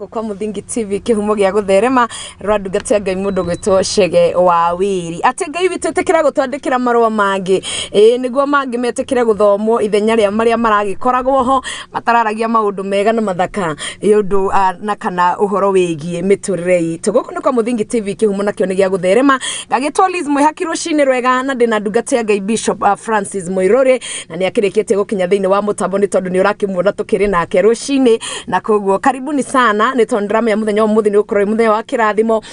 Kwa Muthingi TV kihumo gya gutherema rwadugate Ngai mundu gwitwo Chege wa Wiri ati Ngai witetekera gutwandikira marwa mangi niguo mangi metekire guthomwo ithenya ria maria maragikoragwo ho matararagia maundu mega na mathaka yundu na kana uhoro wigie miturire itu guku ni Kwa Muthingi TV kihumo nakio ni gya gutherema gagitwo Liz Mwihaki rucini rwega na ndina ndugate Ngai Bishop Francis Muiruri na ni akirikite gukinya thiini wa mutambo ni tondu ni urakimwona tukiri nake rucini na koguo karibuni sana ni tondrama ya muthenya umuthi ni ukorwo muthenya wa kirathimo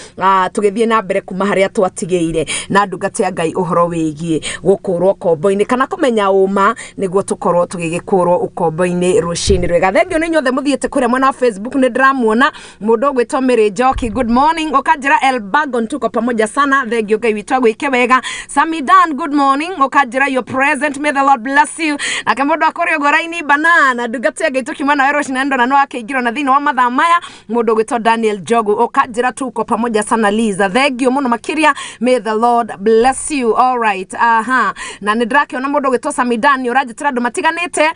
tugithie na mbere kuma haria twatigeire na ndugate Ngai uhoro wigie gukurwo ukombo-ini kana kumenya uma niguo tukorwo tugigikurwo ukombo-ini rucini rwega thengio ni nyothe muthiete kuria mwena wa Facebook ni ndiramuona mundu gwitwo Mary Joki good morning ukajira Elbagon tuko pamoja sana thengio Ngai witwa gwike wega Samidan good morning ukajira your present may the Lord bless you na kemodo akorio goraini banana ndugate Ngai tukimana wero cinendo na no akigiro na thini wa mathamaya mundu gwitwo Daniel Jogu ukajira tuko pamoja sana Liza thengio muno makiria may the Lord bless you all right na nidrakiona mundu gwitwo Samidani urajitira andu matiganite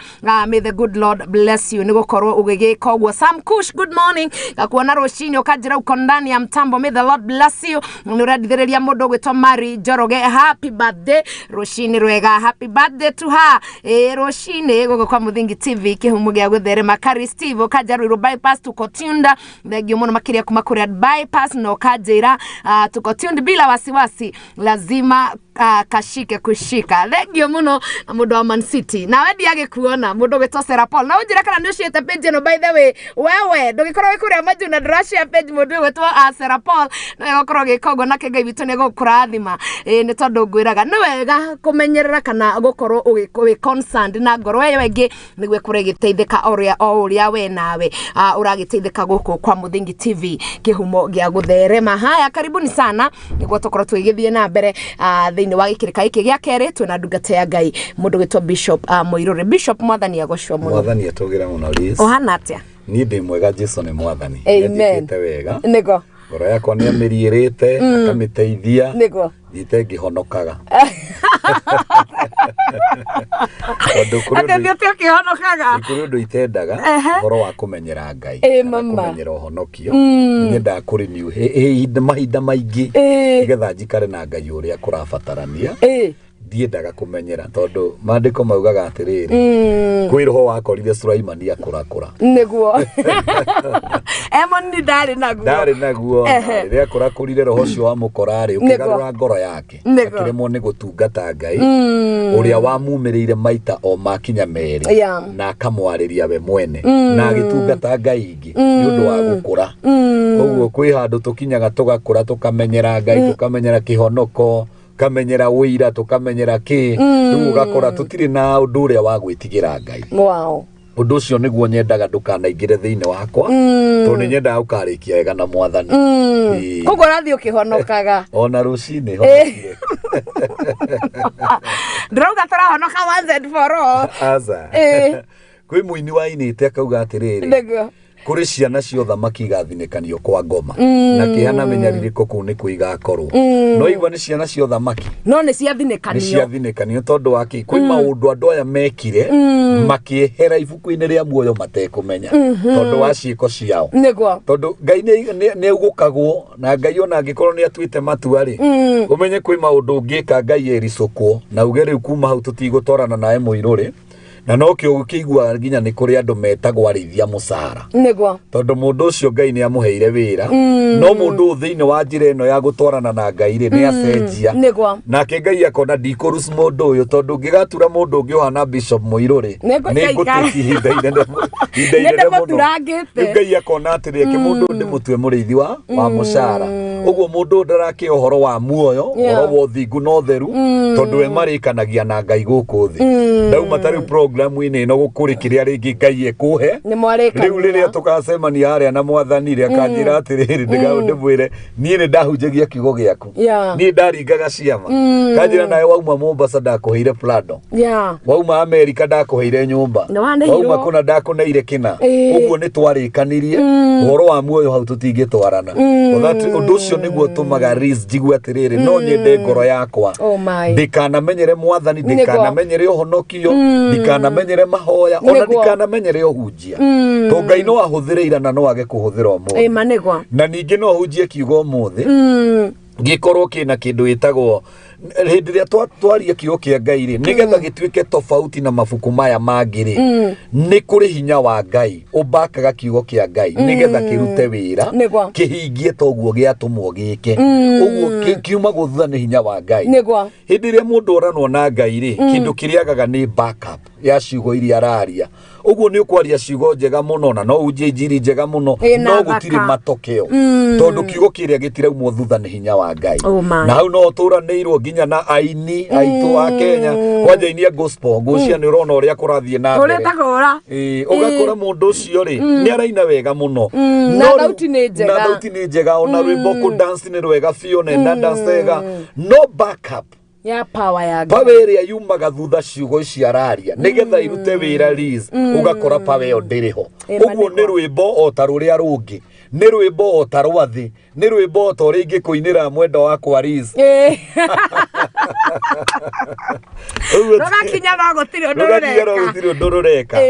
may the good Lord bless you nigukorwo ugigika ogwo Sam Kush good morning gakuona rucini ukajira uko ndani ya mtambo may the Lord bless you nuradithiriria mundu gwitwo Mary Joroge happy birthday rucini rwega happy birthday to her rucini guko Kwa Muthingi TV kihumo gya gutherema Kari Steve ukajira ru bypass tuko tunda thengio muno makiria kuma kuria bypass no kajira tuko tuned bila wasiwasi lazima kashike kushika thengio muno mundu wa Man City na wedi agikuona mundu gwitwo Sarah Paul na unjira kana nduciete page no by the way wewe ndugikorwo wikuria maju na ndurashare page mundu gwitwo Sarah Paul na gokorwo gikogo nake Ngai witu ni gukurathima ni tondu ngwiraga ni wega kumenyerera kana gukorwo ugi concerned na ngoro yewe ingi niguo kure giteithika oria we nawe uragiteithika guku Kwa Muthingi TV kihumo gya gutherema haya karibuni sana niguo tukorwo twigithie na mbere thiini wa gikirika iki gya kere twina ndugate Ngai mundu gwitwo Bishop Muiruri Bishop mwathani agocwo muno mwathani atugira muno Liz ohana atia ni ndi mwega Jesu ni mwathani njikite wega nigo ngoro yakwa ni ameririte akamiteithia nigo itengi honokaga akagete kihonokaga ikuru ndu itendaga ngoro wa kumenyera Ngai kumenyera honokio ni ndakuri ni mahinda maingi igetha njikare na Ngai uria kurabatarania ndiendaga kumenyera tondu mandiko maugaga atiriri kwiroho wakorire Sulaimani akurakura niguo emoni ndari naguo ria kurakurire roho cio wa mukorari ukigarura ngoro yake akiremwo ni gutungata Ngai uria wamumirire maita o makinya meri na akamwariria we mwene na agitungata Ngai ingi ni undu wa gukura koguo kwi handu tukinyaga tugakura tukamenyera Ngai tukamenyera kihonoko kamenyera wira tukamenyera ki ugakora tutiri na undu uria wa gwitigira Ngai wow undu ucio niguo nyendaga ndukanaingire thiini wakwa tondu nyendaga ukarikia wega na mwathani koguo rathi ukihonokaga ona rucini honokire ndroga turahonoka once and for all aza kwi muini wa inite akauga atiriri niguo kuri ciana cio thamaki igathinekanio kwa ngoma na kihana menyaririko kuu ni kuigakorwo no igwa ni ciana cio thamaki no ni ciathinekanio tondu waki kwi maundu andu aya mekire makihera ibuku-ini ria muoyo matekumenya tondu wa ciiko ciao niguo tondu Ngai ni ugukagwo na Ngai ona angikorwo ni atuite matua ri umenye kwi maundu ngika Ngai ericukwo na uge riu kuma hau tutigutwarana nae Muiruri na no kio ukigwa nginya ni kuri andu metagwo arithia musara niguo tondu mundu ucio Ngai ni amuheire wira no mundu thiini wa njira ino ya gutwarana na Ngai ri ni acenjia niguo nake Ngai akona ndikurus mundu uyu tondu ngigatura mundu ungi uhana Bishop Muiruri ni ngutiki hinda-ine muno Ngai akona atiri ki mundu ndi mutwe murithi wa musara uguo mundu ndarake uhoro wa muoyo uhoro wa thingu no theru tondu we marikanagia na Ngai guku thi ndauma tari program ine no gukuri kiria ringi Ngai ekuhe riu riria tukacemania haria na mwathani ria kanjira atiriri ndimwire nie ni ndahunjagia kiugo giaku nie ndaringaga ciama kanjira nawe wauma Mombasa ndakuheire plado wauma America ndakuheire nyumba wauma kuna ndakuneire kina uguo ni twarikanirie uhoro wa muoyo hau tutingitwarana undu ucio niguo tumaga risk jigwa atiriri no nyende ngoro yakwa ndikanamenyere mwathani ndikanamenyere uhonokio ndikanamenyere mahoya ona ndikanamenyere uhunjia to Ngai no ahuthire irana no age kuhuthira umuthi na ningi no ahunjie kiugo umuthi gikorwo kina kindu itagwo hindi ria twaria kiugo kia Ngai ri nigetha gituike tofauti na mabuku maya mangiri ni kuri hinya wa Ngai ubakaga kiugo kia Ngai nigetha kirute wira kihingie toguo giatumwo gike uguo kiuma guthutha ni hinya wa Ngai hindi ria mundu oranwo na Ngai ri kindu kiriagaga ni backup ya ciugo iria araria uguo ni ukwaria ciugo njega muno na no unjie injiri njega muno no gutiri matokeo tondu kiugo kiria gitiraumwo thutha ni hinya wa Ngai na hau no turanirwo nginya na aini aitu wa Kenya kwanja inia gospel gucia ni urona uria kurathie na mbere ugakora mundu ucio ri ni araina wega muno na thauti ni njega ona rwimbo ku dance ni rwega fiyo na dance wega no backup ya power ya power iria yumaga thutha ciugo ici araria nigetha irute wira Liz ugakora power yo ndiriho uguo ni rwimbo o ta ruria rungi ni rwimbo o ta rwathi ni rwimbo o ta uria ingikuinira mwendo wakwa Liz Rogakinya no gutiri ndurureka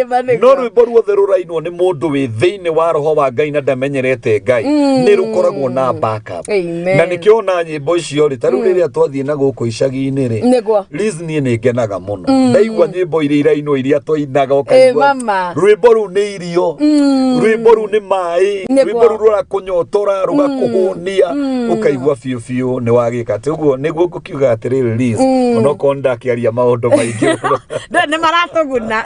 no rwimbo ruothe rurainwo ni mundu wi thiini wa roho wa Ngai na ndamenyerete Ngai ni rukoragwo na backup na nikio na nyimbo icio ri taru riria twathie na guku icagi-ini ri Liz nie ni ngenaga muno ndaigua nyimbo iria irainwo iria twainaga ukaigua rwimbo ru ni irio rwimbo ru ni mai rwimbo ru rurakunyotora rugakuhunia ukaigua fiu fiu ni wagika tuguo niguo ngukiuga atiriri Liz onoko ndakiaria maundu maingi ne maratuguna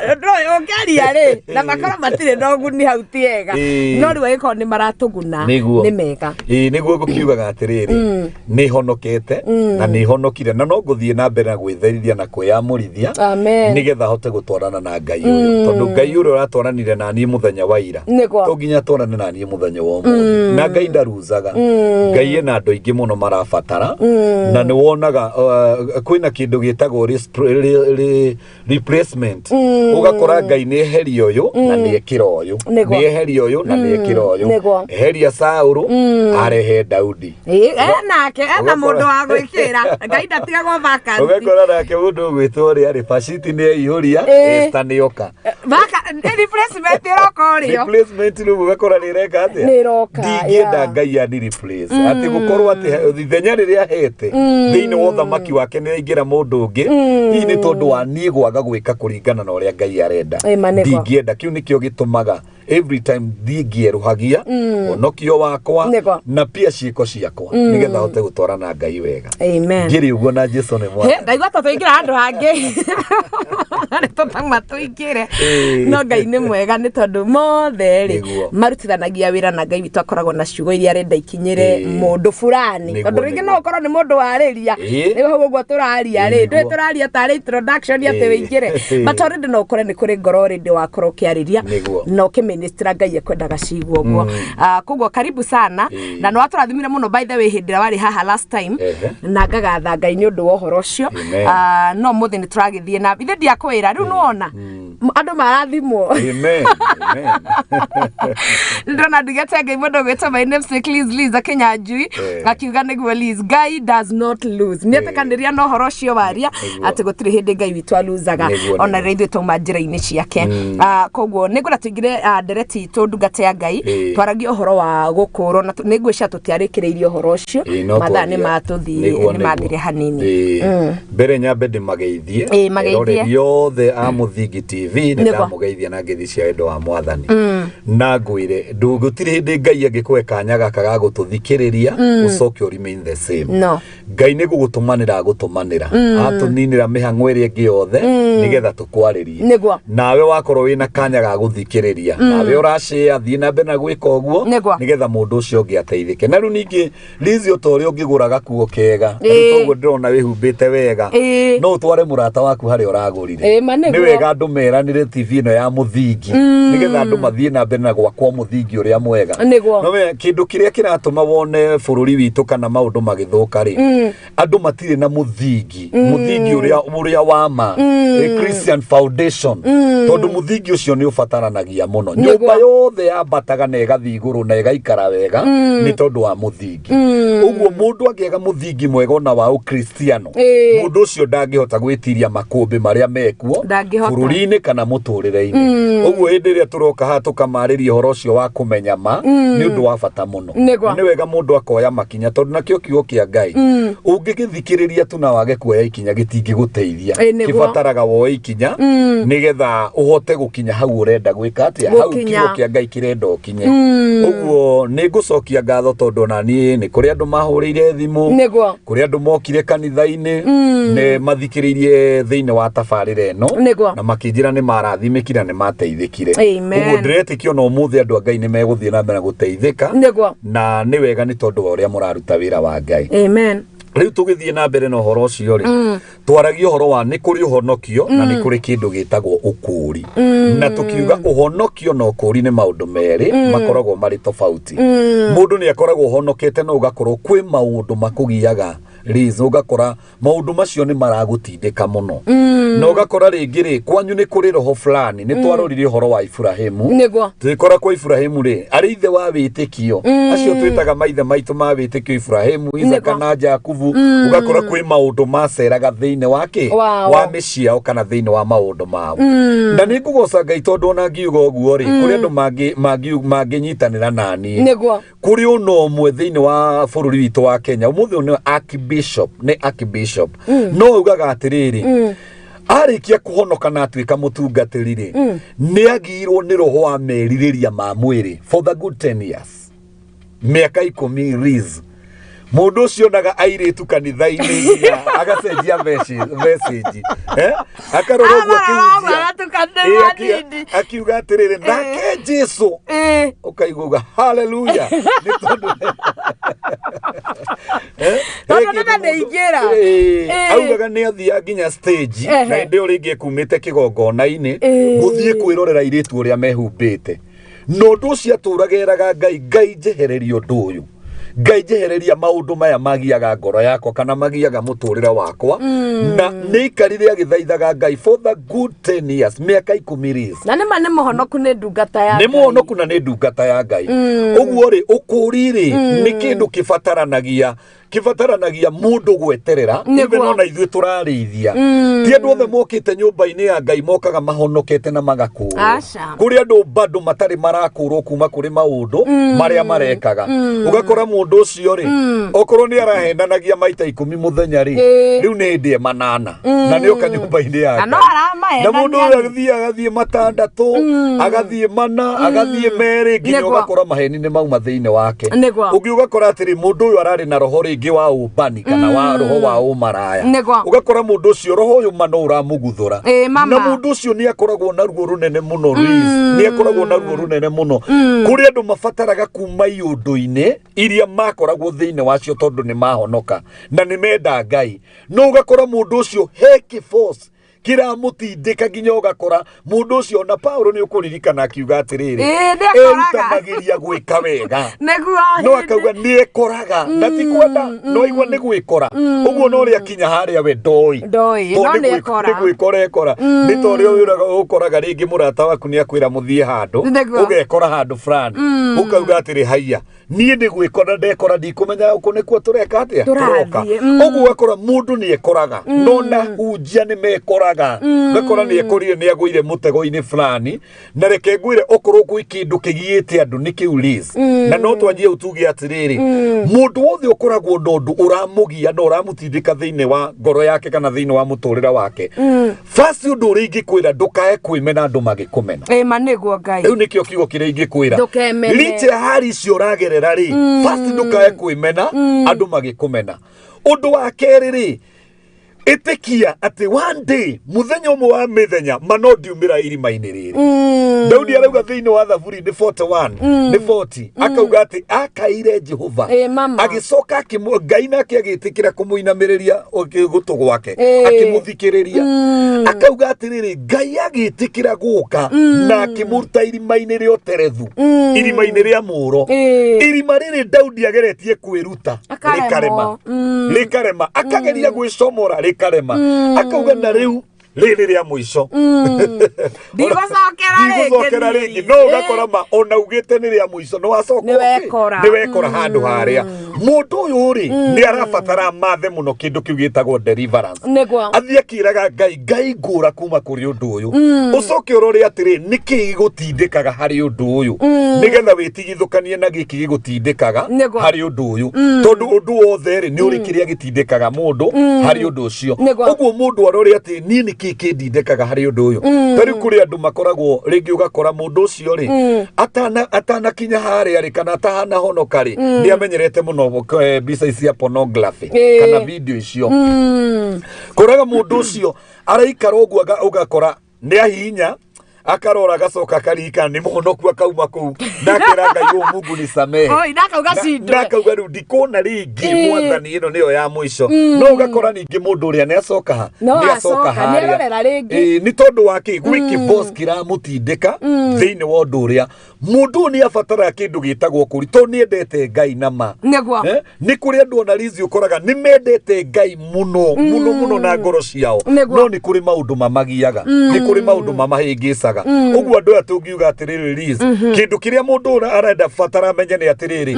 ongeria ri na makora matire ndoguni hau tiega no riwe giko ni maratuguna ni mega niguo ngukiuga atiriri ni honokete na ni honokire na no nguthie na mbere na gwitherithia na kwiyamurithia nigetha hote gutwarana na Ngai uyu tondu Ngai uyu ratwaranire na ni muthenya wa ira to nginya twarane na ni muthenya wa umuthi na Ngai ndaruzaga Ngai ena andu aingi muno marabatara na ni wonaga kwina kindu gitagwo replacement ugakora Ngai ni eheri uyu na ni ekira uyu ni eheri uyu na ni ekira uyu eheria Saulu arehe Daudi nake ena mundu wa gwikira Ngai ndatigagwo vacant ugakora nake mundu gwitwo ri ari facility ni ihuria estanioka replacement irokorio replacement ni ugakora ni reka ati ni roka ndingienda Ngai ani replace ati gukorwo ati thenya riria hete thiini wa thamaki wake ni ingira mundu ungi hii ni tondu wa nie gwaga gwika kuringana na uria Ngai arenda ndingienda kiu nikio gitumaga every time ndingieruhagia onokio wakwa na pia ciiko ciakwa nigetha hote gutwarana Ngai wega ngiri uguo na Jesu ni mwana ndaigua ta tuingira andu hangi ari tutama tuingire no Ngai ni mwega ni tondu mothe ri marutithanagia wira na Ngai witu akoragwo na ciugo iria arenda ikinyire mundu fulani tondu ringi no ukorwo ni mundu wariria ni ho guo turaria ri ndwe turaria ta introduction ya te wingire but already no ukore ni kuri ngoro already wakorwo kiariria no ministra Ngai ekwendaga ciguo guo koguo karibu sana na no aturathimire muno by the way hindira wari haha last time na ngagatha Ngai ni undu wa uhoro ucio no muthi ni turagithie na ithe dia kwira riu nuona andu marathimwo amen ndona ndigete Ngai mundu gwetwa my name is Liz Kenya Njui akiuga niguo Liz Ngai does not lose nietekaniria no uhoro ucio waria ati gutiri hindi Ngai witu aluzaga ona reithu tuma njira-ini ciake koguo nigura tuingire ndereti tundungate ya Ngai twaragia uhoro wa gukuro na nigwica tutiarikireirie uhoro ucio mathaa ni matuthie ni mathire hanini mbere nyambe ndimageithie rore yothe a Muthingi TV TV nä ndamugeithia na ngithi cia wendo wa mwathani na ngwire ndugutire hindi Ngai angikwe kanya gaka ga gututhikiriria ucoke remain the same Ngai nä gugutumanira gutumanira atuninira mihang'o ĩrĩa ĩngĩ yothe nigetha tukwaririe nawe wakorwo wina kanya ga guthikiriria nawe urashare thii na mbere na gwika uguo nigetha mundu ucio ũngĩ ateithĩke na rĩu ningĩ Lizi ũtorĩa ũngĩgũra gakuo kega ũguo ndĩrona wĩhumbĩte wega no ũtware mũrata waku harĩa ũragũrire nĩ wega andũ meranĩre TV ĩno ya mũthingi nigetha andũ mathiĩ na mbere na gwakwo mũthingi ũrĩa mwega no we kĩndũ kĩrĩa kĩratũma wone bũrũri witũ kana maũndũ magĩthũka rĩ andũ matirĩ na mũthingi ũrĩa wa ma Christian foundation tondũ mũthingi ũcio nĩ ũbataranagia mũno nyũmba yothe yambataga na ĩgathiĩ igũrũ na ĩgaikara wega nĩ tondũ wa mũthingi ũguo mũndũ angĩaga mũthingi mwega na wa ũkristiano mũndũ ũcio ndangĩhota gwĩtiria makũmbĩ marĩa mekuo bũrũri-inĩ kana mũtũrĩre-inĩ ũguo hĩndĩ ĩrĩa tũroka haha tũkamarĩria ũhoro ũcio wa kũmenya ma nĩ ũndũ wa bata mũno nĩ wega mũndũ akoya makinya tondũ nakĩo kiugo kĩa Ngai ũngĩgĩthikĩrĩria tu na wage kuoya ikinya gĩtingĩgũteithia kĩbataraga woe ikinya nigetha ũhote gũkinya hau ũrenda gwĩka atĩa hau kiugo kĩa Ngai kĩrenda ũkinye ũguo nĩ ngũcokia ngatho tondũ na niĩ nĩ kũrĩ andũ mahũrĩire thimũ kũrĩ andũ mokire kanitha-inĩ nĩ mathikĩrĩirie thĩinĩ wa tabarĩra ĩno na makĩnjĩra nĩ marathimĩkire nĩ mateithĩkire ũguo ndĩretĩkia ona ũmũthĩ andũ a Ngai nĩ megũthiĩ na mbere gũteithĩka na nĩ wega nĩ tondũ wa ũrĩa mũraruta wĩra wa Ngai rĩu tũgĩthiĩ na mbere na ũhoro ũcio rĩ twaragia ũhoro wa nĩ kũrĩ ũhonokio na nĩ kũrĩ kĩndũ gĩtagwo ũkũũri na tũkiuga ũhonokio na ũkũũri nĩ maũndũ merĩ makoragwo marĩ tofauti mũndũ nĩ akoragwo ũhonokete na ũgakorwo kwĩ maũndũ makũgiaga Liz ũgakora maũndũ macio nĩ maragũtindĩka mũno na ũgakora rĩngĩ rĩ kwanyu nĩ kũrĩ roho fulani nĩ twarorire ũhoro wa Ibrahimu twĩkora kwa Ibrahimu rĩ arĩ ithe wa wĩtĩkio acio twĩtaga maithe maitũ ma wĩtĩkio Ibrahimu Isaka na Jakubu ugakora kwĩ maũndũ maceraga thĩinĩ wake wa mĩciao kana thĩinĩ wa maũndũ mao na nĩ ngũgoca Ngai tondũ ona ngiuga ũguo rĩ kũrĩ andũ mangĩnyitanĩra nani kũrĩ ũno ũmwe thĩinĩ wa bũrũri witũ wa Kenya ũmũthĩ nĩ Archbishop no ugaga atĩrĩrĩ arĩkia kũhonoka na atuĩka mũtungatĩri rĩ nĩ agirwo nĩ roho wa merirĩria ma mwĩrĩ for the good 10 years mĩaka 10 Liz mũndũ ũcio naga airĩtu kanitha-inĩ agacenjia message akarora ũguo akiuga atĩrĩrĩ nake Jesũ ũkaiguga hallelujah nĩ tondũ augaga nĩ athiaga nginya stage na hĩndĩ ĩyo rĩngĩ kumĩte kĩgongona-inĩ gũthiĩ kwĩrorera airĩtu ũrĩa mehumbĩte no ũndũ ũcio atũrageraga Ngai njehereria ũndũ ũyũ Ngai njehereria maũndũ maya magiaga ngoro yakwa kana magiaga mũtũrĩre wakwa na nĩ ikarire agĩthaithaga Ngai for the good 10 years mĩaka 10 Liz na nĩ mũhonoku nĩ ndungata ya Ngai nĩ mũhonoku na nĩ ndungata ya Ngai ũguo rĩ ũkũũri rĩ nĩ kĩndũ kĩbataranagia mũndũ gweterera even ona ithuĩ tũrarĩithia ti andũ othe mokĩte nyũmba-inĩ ya Ngai mokaga mahonokete na magakũũrwo kũrĩ andũ bado matarĩ marakũũrwo kuma kũrĩ maũndũ marĩa marekaga ũgakora mũndũ ũcio rĩ okorwo nĩ arahendanagia maita 10 mũthenya rĩ rĩu nĩ ndĩ manana na nĩ oka nyũmba-inĩ ya Ngai na mũndũ ũyũ agathiĩ matandatũ agathiĩ mana agathiĩ merĩ nginya ũgakora maheni nĩ mauma thĩinĩ wake ũngĩ ũgakora atĩrĩ mũndũ ũyũ ararĩ na roho rĩngĩ wa ũbani kana wa roho wa ũmaraya ũgakora mũndũ ũcio roho ũyũ mano ũramuguthũra na mũndũ ũcio nĩ akoragwo na ruo rũnene mũno nĩ akoragwo na ruo rũnene mũno kũrĩ andũ mabataraga kuma iũndũ-inĩ iria makoragwo thĩinĩ wacio tondũ nĩ mahonoka na nĩ menda Ngai no ũgakora mũndũ ũcio he force kiramutindĩka nginya ũgakora mũndũ ũcio na Paulo nĩ ũkũririkana akiuga atĩrĩrĩ erutanagĩria gwĩka wega no akauga nĩ ekoraga na ti kwenda no igua nĩ gwĩkora ũguo no rĩa kinya harĩa we ndoi nĩ gwĩkora nĩ to rĩo ũkoraga rĩngĩ mũrata waku nĩ akwĩra mũthiĩ handũ ũgekora handũ fulani ũkauga atĩrĩ haiya niĩ nĩ gwĩkora ndekora ndikũmenya ũkũ nĩkuo tũreka atĩa tũroka ũguo akora mũndũ nĩ ekoraga no na hunjia nĩ mekoraga thiaga ngakora ni ekorire ni agwire mutego-ini fulani na reke ngwire okorwo gwi kindu kigiite andu ni kiu Liz na no twanjie utuge atiriri mundu wothe ukoragwo ndondu uramugia no uramutindika thiini wa ngoro yake kana thiini wa muturira wake first undu uri ingikwira ndukae kwimena andu magikumena maniguo Ngai riu nikio kiugo kiria ingikwira liche hari cio uragerera ri first ndukae kwimena andu magikumena undu wa keri ri itikia ati one day muthenya umwe wa mithenya mano ndiumira irima-ini riri Daudi arauga thiini wa Thaburi ni 41 ni 40 akauga ati akaire Jehova agicoka Ngai nake agitikira kumuinamiriria gutu gwake akimuthikiriria akauga ati riri Ngai agitikira guka na akimuruta irima-ini ria Terethu irima-ini ria Muro irima riri Daudi ageretie kwiruta rikarema akageria gwicomora rikarema akauga na riu riri ria muico ndigocokera ringi no ugakora ma ona ugite ni ria muico no wacoka ni wekora handu haria mundu uyu ri ni arabatara mathe muno kindu kiu gitagwo deliverance athie kiraga Ngai ngura kuma kuri undu uyu ucoke urore atiri niki gigutindikaga hari undu uyu nigetha witigithukanie na giki gigutindikaga hari undu uyu tondu undu wothe ri ni uri kiria gitindikaga mundu hari undu ucio uguo mundu arore ati ni niki kidindikaga hari undu uyu tari kuri andu makoragwo ringi ugakora mundu ucio ri atana kinya haria ri kana atahana honoka ri ni amenyerete muno mbica cia pornography kana video icio koraga mundu ucio araikara uguo ugakora ni ahinya akarora agacoka karika ni muhonoku akauma kuu nakira Ngai Mungu ni samehe ndakauga riu ndikona ringi mwathani ino niyo ya mwisho no ugakora ningi mundu uria ni acoka haria ni tondu wake gwiki boss kira mutindika thiini wa undu uria mundu ni abatara kindu gitagwo kuri to ni endete Ngai nama ni kuri andu ona Liz ukoraga ni mendete Ngai muno na ngoro ciao no ni kuri maundu mamagiaga ni kuri maundu mamahingicaga uguo andu atungiuga atiriri Liz kindu kiria mundu arenda batara menye ni atiriri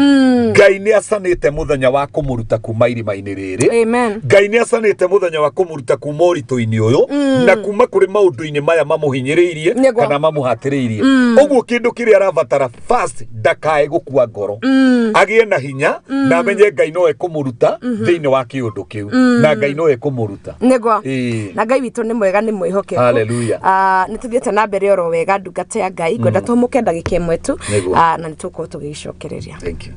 Ngai ni acanite muthenya wa kumuruta kuma irima-ini riri Ngai ni acanite muthenya wa kumuruta kuma uritu-ini uyu na kuma kuri maundu-ini maya mamuhinyiriirie kana mamuhatiriirie uguo kindu kiria arabatara first ndakae gukua ngoro agie na hinya na menye Ngai no ekumuruta thiini wa kiundu kiu na Ngai no ekumuruta na Ngai witu ni mwega ni mwihokeku haleluya nituthiete na mbere oro wega ndungata ya Ngai ngwenda tumuke ndagika imwe tu na nituko tugicokereria thank you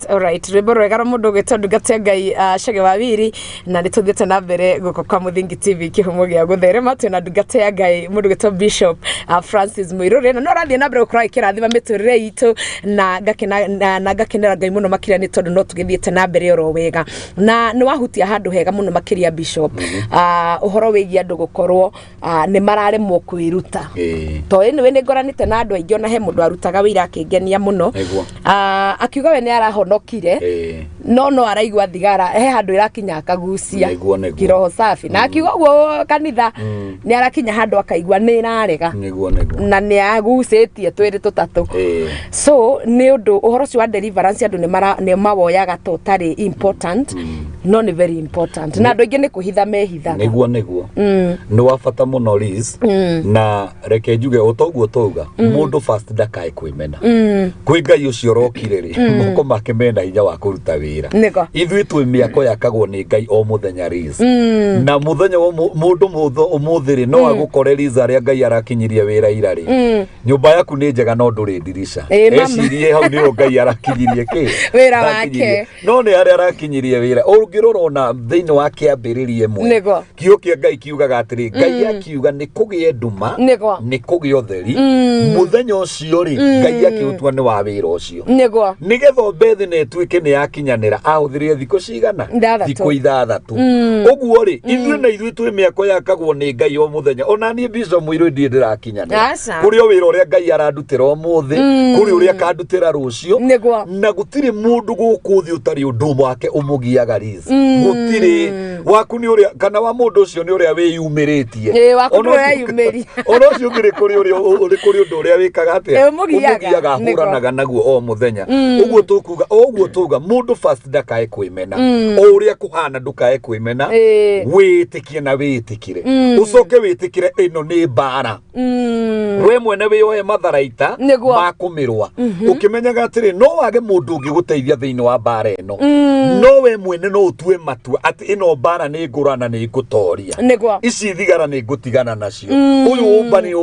Alright. Rwimbo rwega mundu gwitwo Ndungate Ngai Chege Wawiri na nituthiete na mbere guko kwa Muthingi TV kihumo gia gutherema twina Ndungate Ngai mundu gwitwo Bishop Francis Muiruri na no rathie na mbere gukora ikirathima miturire itu na ngakenera Ngai muno makiria ni tondu no tugithiete na mbere oro wega na ni wahutia handu hega muno makiria Bishop uhoro wigia andu gukorwo ni mararemwo kwiruta to ene ni ngoranite na andu aingi ona he mundu arutaga wira akingenia muno akiuga we ni arahonokire no araigwa thigara he handu irakinya akagucia kiroho safi na akiuga guo kanitha ni arakinya handu akaigwa ni irarega na ni agucetie twiri tutatu so ni undu uhoro cio wa deliverance andu ni mawoyaga to tari important no ni very important na andu aingi ni kuhitha mehitha niguo ni wafata muno Liz na reke njuge otoguo touga mundu first ndakae kwimena kwi Ngai ucio rokire ri moko make mena hinya wa kuruta wira ithui twi miako yakagwo ni Ngai o muthenya Liz na muthenya mundu umuthiri no agukore Liz aria Ngai arakinyirie wira ira ri nyumba yaku ni njega no nduri dirisha ecirie hau ni Ngai arakinyirie ki wira wake no ni aria arakinyirie wira urugirora ona thiini wa kiambiririe mwe kio kia Ngai kiugaga atiri Ngai akiuga ni kugie nduma ni kugie utheri muthenya ucio ri Ngai akiutua ni wa wira ucio nigetho bethi ne twike ni yakinyanira ahuthirie thiko cigana thiko 6 uguo ri ithui na ithui twi miako yakagwo ni Ngai o muthenya ona ni Bishop Muiru ndirakinyanira kuri o wira uria Ngai arandutira umuthi kuri uria kandutira rucio na gutiri mundu guku thi utari undu wake umugiaga Liz gutiri waku ni uria kana wa mundu ucio ni uria wiyumiritie ona yumeri ona ucio ngire kuri uria uri kuri undu uria wikaga atia umugiaga huranaga naguo o muthenya uguo tukuga mundu first ndakae kwimena o uria kuhana ndukae kwimena witikie na witikire ucoke witikire ino ni mbara we mwene wiyoe matharaita makumirwa ukimenyaga atiri no wage mundu ungi guteithia thiini wa mbara ino no we mwene no utue matua ati ino mbara ni ngurana ni ngutoria ici thigara ni ngutigana nacio uyu umbani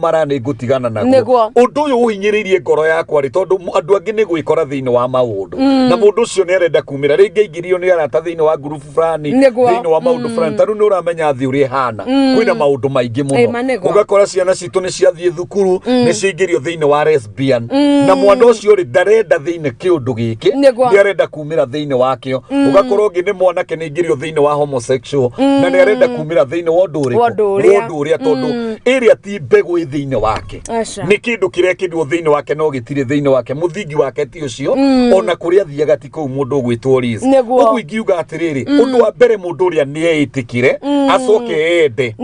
mara ni ngutigana naguo undu uyu uhinyiririe ngoro yakwa ri tondu andu angi ni gwikora thiini wa maundu na mundu ucio ni arenda kumira ringi ingirio ni arata thiini wa group fulani thiini wa maundu fulani taru ni uramenya athi uri hana kwina maundu maingi muno ugakora ciana citu ni ciathie thukuru ni cingirio thiini wa lesbian na mwana ucio ri ndarenda thiini kiundu giki ni arenda kumira thiini wakio ugakora ungi ni mwanake ni ingirio thiini wa homosexual na ni arenda kumira thiini wa undu uria tondu area ti mbegu thiini wake ni kindu kirekinwo thiini wake no gitire thiini wake muthingi wake ti ucio ona kuria thiaga ti ku mundu gwitwo Liz ugu ingiuga atiriri undu wa mbere mundu uria ni eitikire acoke ende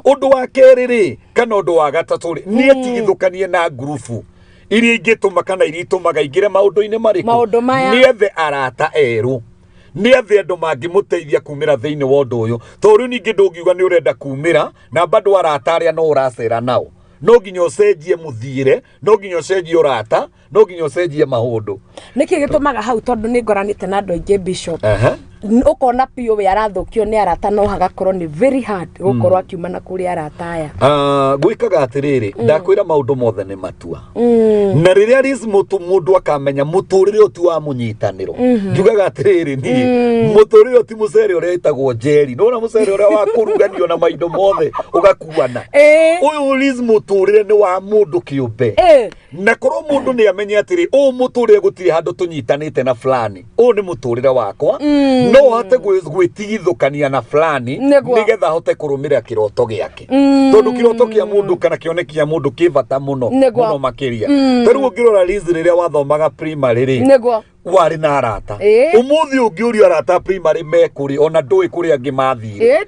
undu wa keriri kana undu wa gatatu ri ni etigithukanie na grupu iria ingituma kana iria itumaga ingire maundu-ini mariku ni ethe arata eru ni ethe andu mangimuteithia kumira thiini wa undu uyu tondu ningi ndungiuga ni urenda kumira na bado arata aria no uracera nao no nginya ucenjie muthiire no nginya ucenjie urata no nginya ucenjie maundu niki gitumaga hau tondu ni ngoranite na andu aingi Bishop ukona pio we arathukio ni arata no hagakorwo ni very hard gukorwo akiuma na kuri arata aya gwikaga atiriri ndakwira maundu mothe ni matua na riria Liz mundu akamenya muturire uti wa munyitaniro njugaga atiriri ni muturire uti mucere uria itagwo njeri no na mucere uria wa kuruganio na maindo mothe ugakuana uyu Liz muturire ni wa mundu kiumbe na korwo mundu ni amenya atiri muturire gutiri handu tunyitanite na fulani ni muturire wakwa no hote gwitigithukania na fulani nigetha hote kurumira kiroto giake tondu kiroto kia mundu kana kioneki kia mundu kivata muno makiria taru ngirora Liz riria wathomaga primary ri wari na arata umuthi ungiurio arata primary mekuri ona ndui kuri angi mathire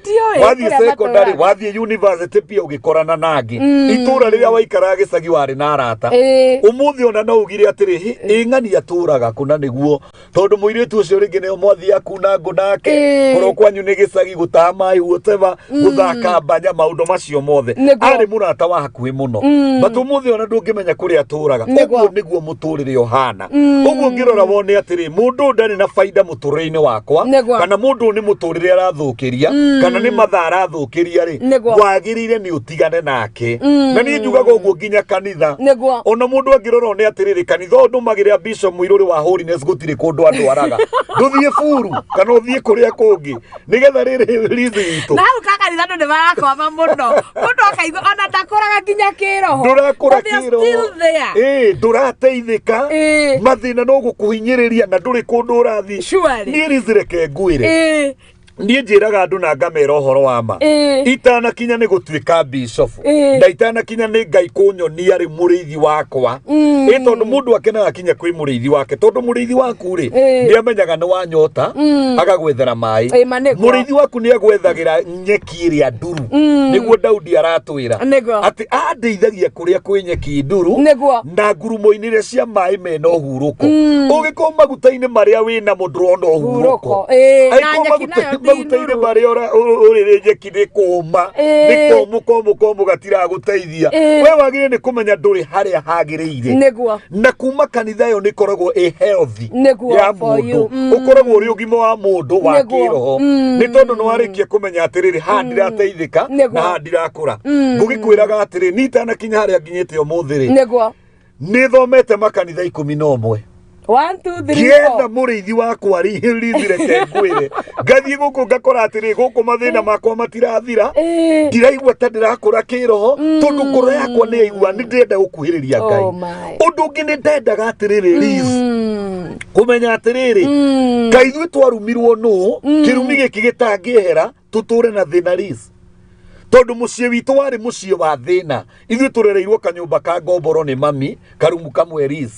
wathie secondary wathie university pia ugikorana nangi itura riria waikara gicagi wari na arata umuthi ona no ugire atiri ing'ani aturaga kuna niguo tondu muiritu ucio ringi ne mwathi akuna ngo nake koro kwanyu ni gicagi gutaha mai whatever guthaka mbanya maundu macio mothe ari murata wa hakuhi muno but umuthi ona ndungimenya kuri aturaga uguo niguo muturire ohana uguo ngirora wone atiri mundu ndari na faida muturire-ini wakwa kana mundu ni muturire arathukiria kana ni mathaa arathukiria ri wagirire ni utigane nake na ni njugaga uguo nginya kanitha ona mundu angirora one atiriri kanitha ndumagire Bishop Muiruri wa Holiness gutire kundu andu araga nduthie furu kana uthie kuria kungi nigetha riri rizi itu na ukaka kanitha ndu barakoma muno mundu akaigua ona ndakoraga nginya kiroho ndurakora kiroho ndurateithika mathina no gukuhinyiriria na nduri kundu urathi ni rizireke ngwire Ndiye njiraga andu na ngamera uhoro wa ma itana kinya ni gutwika bishop na itana kinya ni Ngai kunyonia ri muriithi wakwa tondu mundu akenaga kinya kwi muriithi wake tondu muriithi waku ri ni amenyaga ni wanyota agagwethera mai muriithi waku ni agwethagira nyeki iria nduru niguo Daudi aratwira ati andeithagia kuria kwi nyeki nduru na ngurumo-ini iria cia mai mena uhuruko ugikoma maguta-ini maria wina mundu ona uhuruko maguta-ini maria urire nyeki ni kuma ni komu gatira guteithia we wagire ni kumenya nduri haria hagiriire na kuma kanitha yo ni koragwo healthy ya mundu ukoragwo uri ugima wa mundu wa kiroho ni tondu no arikia kumenya atiriri handira teithika na handira kura ngugikwiraga atiri ni tana kinya haria nginyite umuthiri ni thomete makanitha 11 1 2 3 Kienda muriithi wakwa rizire kengwire ngathie guku ngakora atiri guku mathina makwa matirathira ndiraigua ta ndirakura kiroho tondu ngoro yakwa ni aigua ni ndenda gukuhiriria Ngai undu ungi ni ndendaga atiriri riz kumenya atiriri Ngai ithuĩ twarumirwo no kirumi giki gitangihera tuture na thina riz tondu mucie witu wari mucie wa thina ithuĩ turereirwo kanyumba ka ngomboro ni mami karumu kamwe riz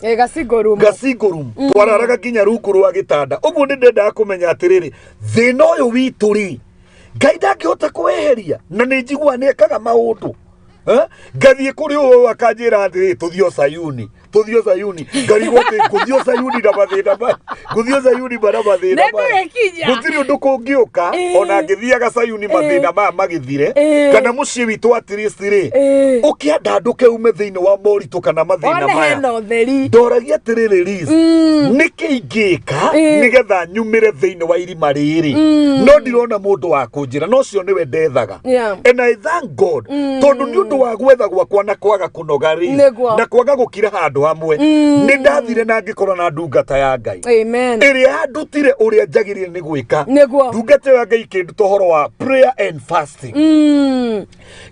gasingorum twararaga kinya rungu rwa gitanda uguo ni ndenda kumenya atiriri thina uyu witu ri Ngai ndangihota kweheria na ni njigua ni ekaga maundu ngathie kuri uyu akanjira atiri tuthio Sayuni ngarigwo ati kuthio Sayuni na mathina kuthio Sayuni bara mathina gutiri undu kungiuka ona ngithiaga Sayuni mathina magithire kana mucie witu atiristiri ukienda nduke ume thiini wa moritu kana mathina maya ndoragia atiriri riz nikingika nigetha nyumire thiini wa irima riri no ndirona mundu wa kunjira no cio niwe ndethaga and I thank God tondu ni undu wa gwetha gwakwa na kwaga kunoga riz na kwaga gukira handu hamwe ni ndathire na ngikora na ndungata ya Ngai iria ndutire uria njagirire ni gwika ndungata ya Ngai kinduta horo wa prayer and fasting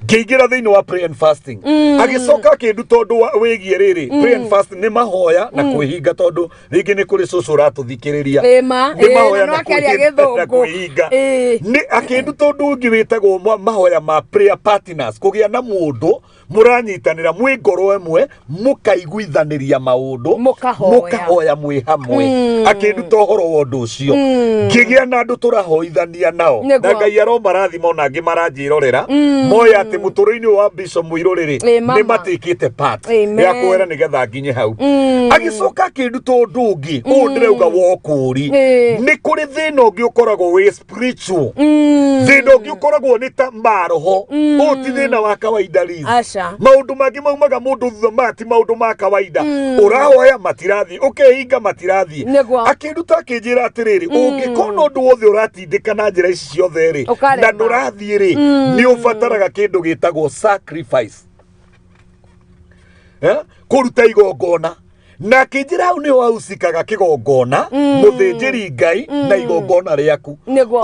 ngiingira thiini wa prayer and fasting agicoka kindu tondu wigie riri prayer and fasting ni mahoya na kwihinga tondu ringi ni kuri cucu ratuthikiriria ni mahoya na kwihinga ni akindu tondu ngi witagwo mahoya ma prayer partners kugia na mundu muranyitanira mwi ngoro emwe mukaiguithaniria maundu mukahoya mwi hamwe akindu tohoro wa undu ucio ngigia na andu turahoithania nao na Ngai aromarathima ona angi maranjirorera moya ati muturire-ini wa Bishop Muiruri ni matikite part ya kwera nigetha nginye hau agicoka akindu tondu ungi ndirauga wokuri ni kuri thina ungi ukoragwo wi spiritual thina ungi ukoragwo ni ta maroho ti thina wa kawaida riz maundu mangi maumaga mundu thutha mati maundu ma kawaida urahoya matirathi ukehinga matirathi akinduta akinjira atiriri ungikona undu wothe uratindika na njira ici ciothe ri na ndurathie ri ni ubataraga kindu gitagwo sacrifice kuruta igongona na kinjira au ni wausikaga kigongona muthinjiri Ngai na igongona riaku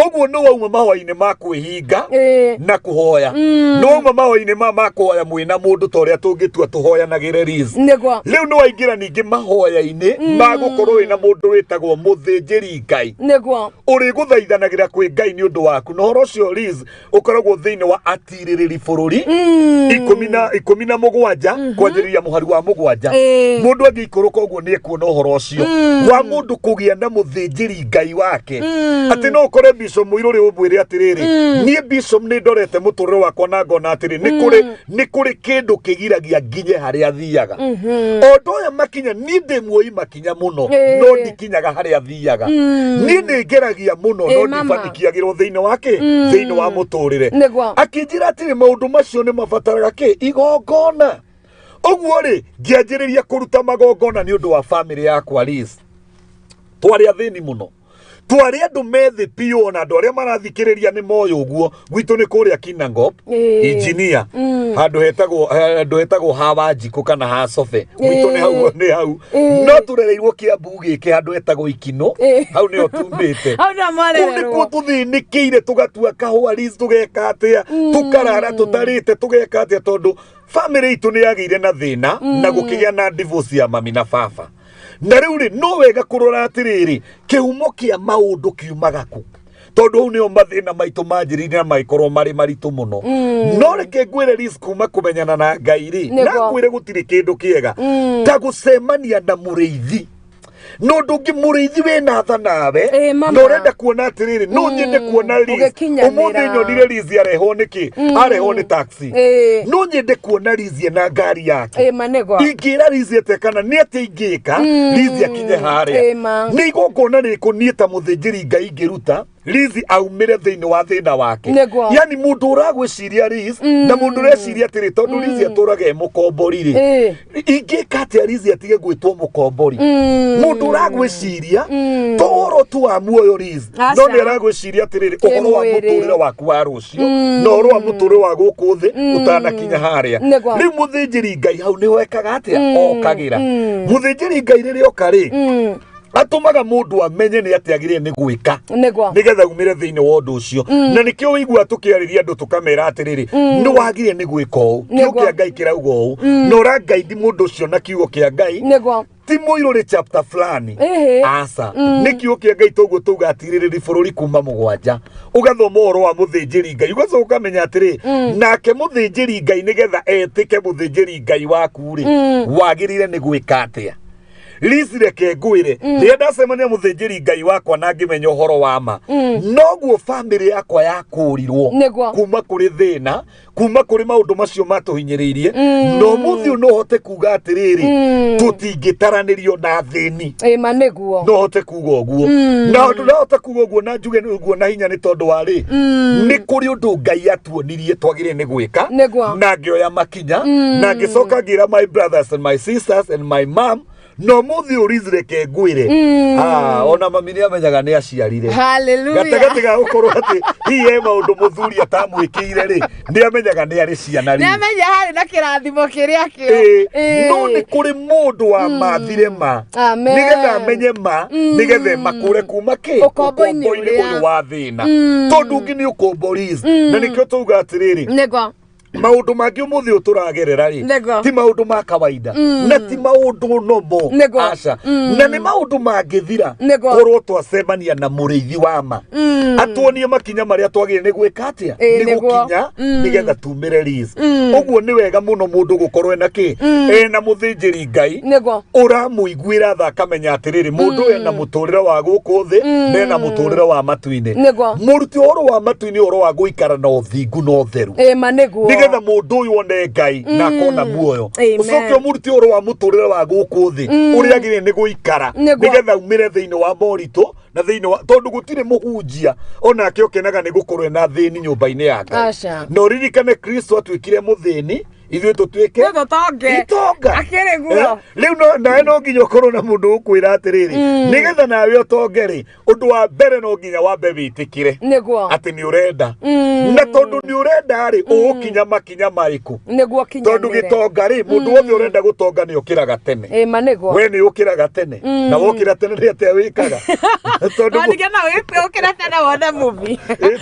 uguo no wauma mahoya-ini ma kwihinga na kuhoya no wauma mahoya-ini ma kuhoya mwina mundu ta uria tungitua tuhoyanagire riz riu no waingira ningi mahoya-ini ma gukorwo wina mundu witagwo muthinjiri Ngai uri guthaithanagira kwi Ngai ni undu waku no horo cio riz ukoragwo thiini wa atiririri bururi 17 kwanjiriria muhari wa 7 mundu angiikuru koguo ni kuona uhoro ucio wa mundu kugia na muthinjiri Ngai wake ati no ukore Bishop Muiruri umwire atiriri ni Bishop ni ndorete muturire wakwa na ngona atiri ni kuri kindu kigiragia nginye haria thiaga ondu ya makinya ni ndi muoi makinya muno no ndikinyaga haria thiaga ni ngeragia muno no ndifanikiagirwo thiini wake thiini wa muturire akinjira atiri maundu macio ni mabataraga ki igongona uguo ri ngianjiriria kuruta magongona ni undu wa family yakwa riz twari athini muno twari andu methi pio na andu aria marathikiriria ni moyo guo gwitu ni kuria Kinangop engineer handu hetagwo Hawanjiku kana Hacobe gwitu ni hau no turereirwo Kiambu giki handu hetagwo Ikino hau ni otumbite hau na marererwo nikuo tuthinikiire tugatua kahua riz tugeka atia tukarara tutarite tugeka atia tondu family itu ni yagiire na thina na gukigia na divorce ya mami na baba na riu ri no wega kurora atiriri kihumo kia maundu kiumaga ku tondu hau nio mathina maitu manjirire na maikorwo mari maritu muno no reke ngwire risk kuma kumenyana na Ngai ri na ngwire gutiri kindu kiega ta gucemania na muriithi no ndungi muriithi wena tha nawe no renda kuona atiriri no nyende kuona Liz umuthi nyonire Liz areho niki areho ni taxi no nyende kuona Liz na ngari yake ingira Liz etekana ni ati ingika Liz akinye haria ni gukona ni kunieta muthinjiri Ngai ngiruta Liz aumire thiini wa thina wake yani mundu uragwiciria Liz na mundu ureciria atiri tondu Liz aturage mukombori ri ingika ati Liz atige gwitwo mukombori mundu uragwiciria toro tu amuoyo Liz no ni aragwiciria atiriri uhoro wa muturire waku wa rucio no uhoro wa muturire wa guku thi utanakinya haria riu muthinjiri Ngai hau ni wekaga atia okagira muthinjiri Ngai riri okari atumaga mundu amenye ni ati agire ni gwika nigetha umire thiini wa undu ucio na nikio wigua tukiariria andu tukamera atiriri ni wagire ni gwika u kiugo kia Ngai kirauga u no ra guide mundu ucio na kiugo kia Ngai ti Muiruri chapter fulani asa nikiugo kia Ngai toguo tuga atiriri bururi kuma mugwanja ugathoma uhoro wa muthinjiri Ngai ugacoka ukamenya atiri nake muthinjiri Ngai nigetha etike muthinjiri Ngai waku ri wagirire ni gwika atia Liz reke ngwire ria ndacemania muthinjiri Ngai wakwa na ngimenya uhoro wa ma noguo family yakwa yakurirwo kuma kuri thina kuma kuri maundu macio matuhinyiriirie no muthio no hote kuga atiriri tutingitaranĩrio na thini ma niguo no hote kuga uguo na no hote kuga uguo na njuge uguo na hinya ni tondu wari ni kuri undu Ngai atuonirie twagire ni gwika na ngioya makinya na ngicoka ngira my brothers and my sisters and my mom no muthi urizireke ngwire ona mami ni amenyaga ni aciarire hallelujah gatagati ga gukorwo ati hiye maundu muthuri atamwikire ri ni amenyaga ni ari ciana ri ni amenya hari na kirathimo kiria kio no ni kuri mundu wa mathire ma nigetha amenye ma nigetha makure kuma ki ukombo-ini uyu wa thina tondu ngi ni ukomboriz na nikio tuga atiriri nego maundu mangi umuthi uturagerera ri ti maundu ma kawaida na ti maundu nomo aca na ni maundu mangithira korwo twacemania na muriithi wa ma atuonie makinya maria twagire ni gwika atia ni gukinya nigetha tumire Liz uguo ni wega muno mundu gukorwo ena ki ena muthinjiri Ngai uramuiguira tha kamenya atiriri mundu ena muturire wa guku thi na muturire wa matu-ini muruti uhoro wa matu-ini uhoro wa guikara na uthingu no theru nigetha mundu uyu one Ngai na kona muoyo ucoke muruti uhoro wa muturire wa guku thi uria agire ni guikara nigetha umire thiini wa moritu na thiini wa tondu gutire muhunjia onake okenaga ni gukorwo na thini nyumba-ini ya Ngai no ririkane Kristo atwikire muthini ithuĩ tutwike itonga akire guo riu nawe no nginya ukorwo na mundu ukwira atiriri nigetha nawe utongeri undu wa mbere no nginya wambe witikire ati ni urenda na tondu ni urenda ri ukinya makinya mariku tondu gitonga ri mundu wothe urenda gutonga ni ukiraga tene we ni ukiraga tene na wokira tene ri ate wikaga tondu ndigena ukira tene wona movie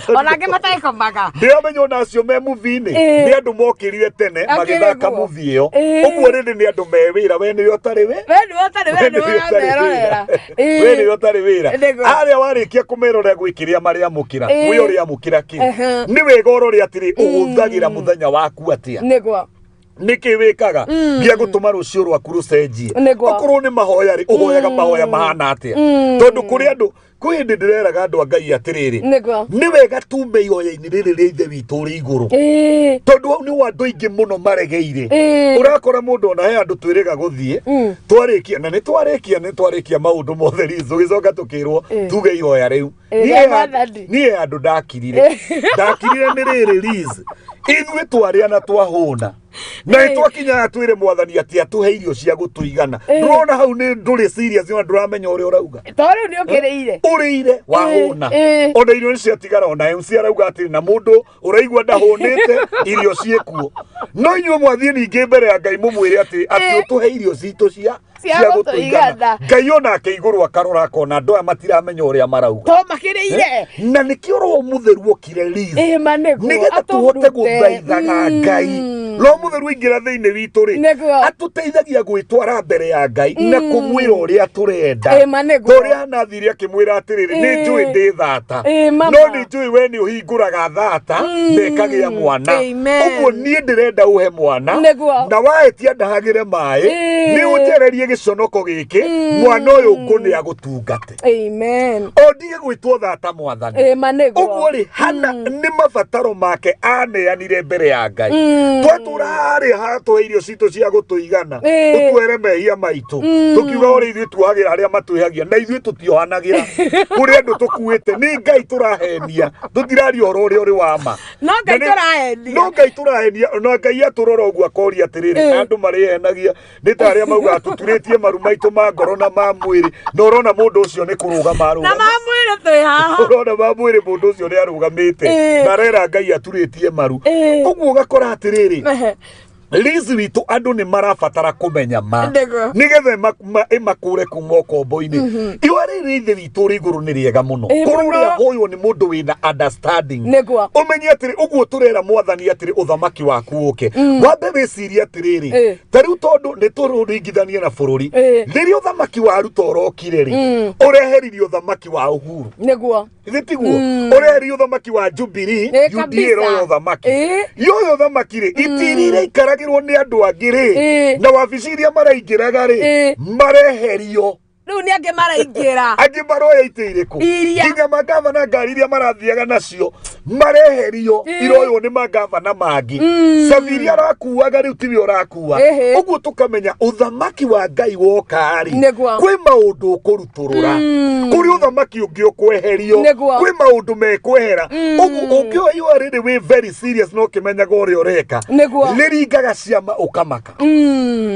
onake mataikomaga ndio menyo nacio me movie ni andu mokirire tene magithaka movie iyo uguo rindi ni andu me wira we ni utari we we ni utari wira aria warikia kumerora gwikiria maria mukira we uri amukira ki ni wega urori atiri uhuthagira muthenya waku atia niki wikaga bia gutuma rucio rwaku rucenjie okorwo ni mahoya ri uhoyaga mahoya mahana atia tondu kuri andu kwi ndi ndireraga andu a Ngai atiriri ni wega tume ihoya-ini riri ri ithe witu ri iguru tondu ni andu aingi muno maregeire urakora mundu ona he andu twiriga guthie twarikia na ni twarikia maundu mothe rizo gicoka tukirwo tuge ihoya riu ni andu ndakirire ni riri Liz ithuĩ twaria na twahũna na twakinya twire mwathani ati atuhe irio cia gutuigana ndurona hau ni nduri serious ni nduramenya uri urauga tori ni ukiriire urire wahuna ona irio ni ciatigara ona MC arauga ati na mundu uraigwa ndahunite irio ciekuo no inyuo mwathie ninge mbere ya Ngai mumwire ati utuhe irio citu cia gutuigana Ngai onake iguru akarora akona andu aya matiramenya uria marauga to makiriire na nikio ro mutheru okire rithi nigetha tuhote guthaithaga Ngai lo mutheru ingira thiini witu ri atuteithagia gwitwara mbere ya Ngai na kumwira uria turenda uria anathiri akimwira atiriri ni njui ndi thata no ni njui we ni uhinguraga thata ndekagia mwana uguo nie ndirenda uhe mwana na waetia ndahagire mai ni unjererie giconoko giki mwana uyu nguni agutungate amen odie gwitwo thata mwathani uguo ri hana ni mabataro make aneanire mbere ya Ngai twaturari hatu irio citu cia gutuigana utwere mehia maitu tukiuga uri ithuĩ tuagira aria matwihagia na ithuĩ tutiohanagira kuri andu tukuite ni Ngai turahenia tutirari uri uri wama no Ngai turahenia no Ngai aturora uguo akoria atiriri andu marihenagia ni ta aria mauga tuturitie maru maitu ma ngoro na ma mwiri no urona mundu ucio ni kuruga maru na ma mwiri twi haha urona ma mwiri mundu ucio ni arugamite na rera Ngai aturitie maru uguo gakora atiriri Lizi witu andu ni marabatara kumenya ma nigethe makure kuma ukombo-ini iwari rithi witu ri iguru ni riega muno kururia huyu ni mundu wina understanding umenye atiri uguo turera mwathani atiri uthamaki waku uke wambe wiciria atiriri tariu tondu ni tururingithania na bururi riria uthamaki wa ruto urokire ri ureheririo uthamaki wa uhuru niguo itiguo ureheririo uthamaki wa Jubilee UDA ro uthamaki yo uthamaki ri itirire ikaragirwo ni andu angiri na wabici iria maraingiraga ri mareherio riu ni ange maraingira angi maroya iteiriku nginya magavana ngari iria marathiaga nacio mareherio iroyo ni magavana mangi sabiria arakuaga riu tiwe urakua uguo tukamenya uthamaki wa Ngai wokari kwi maundu ukuruturura kuri uthamaki ungi ukweherio kwi maundu mekwehera uguo ungio you are really we very serious no kimenyaga uria ureka riringaga ciama ukamaka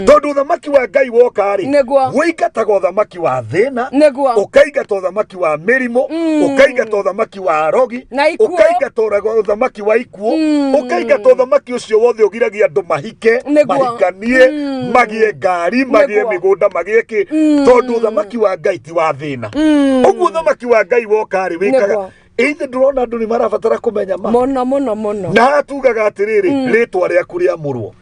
tondu uthamaki wa Ngai wokari wiingataga uthamaki wa thina ukaingata uthamaki wa mirimo ukaingata uthamaki wa rogi ukaingata uthamaki wa ikuo ukaingata uthamaki ucio wothe ugiragia andu mahike mahikanie magie ngari magie migunda magie ki tondu uthamaki wa Ngai ti wa thina uguo uthamaki wa Ngai wokari wikaga ithe ndurona andu ni marabatara kumenya ma muno na atugaga atiriri ritwa riaku riamurwo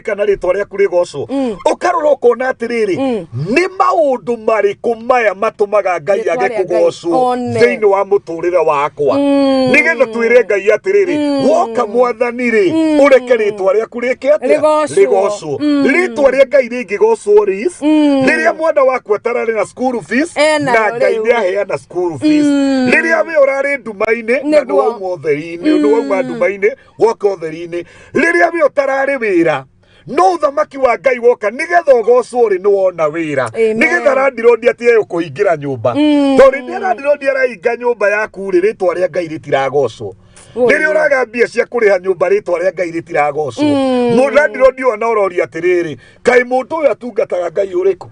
kana ritwa riaku rigocwo ukarora ukona atiriri ni maundu mariku maya matumaga Ngai age kugocwo thiini wa muturire wakwa nigetha twire Ngai atiriri woka mwathani ri ureke ritwa riaku rigocwo ritwa ria Ngai ringigocwo riria mwana waku atarari na school fees na Ngai niaheana school fees riria we urari ndumaini na nduauma utheri-ini nduauma ndumaini woka utheri-ini riria we utarari wira no uthamaki wa Ngai woka nigetha ugocwo ri niwona wira nigetha randirodi ati ukuhingira nyumba tori ni randirodi arainga nyumba yaku ri ritwa ria Ngai ritiragocwo riria uraga mbia cia kuriha nyumba ritwa ria Ngai ritiragocwo randirodi ona uroria atiriri kai mundu uyu atungataga Ngai uriku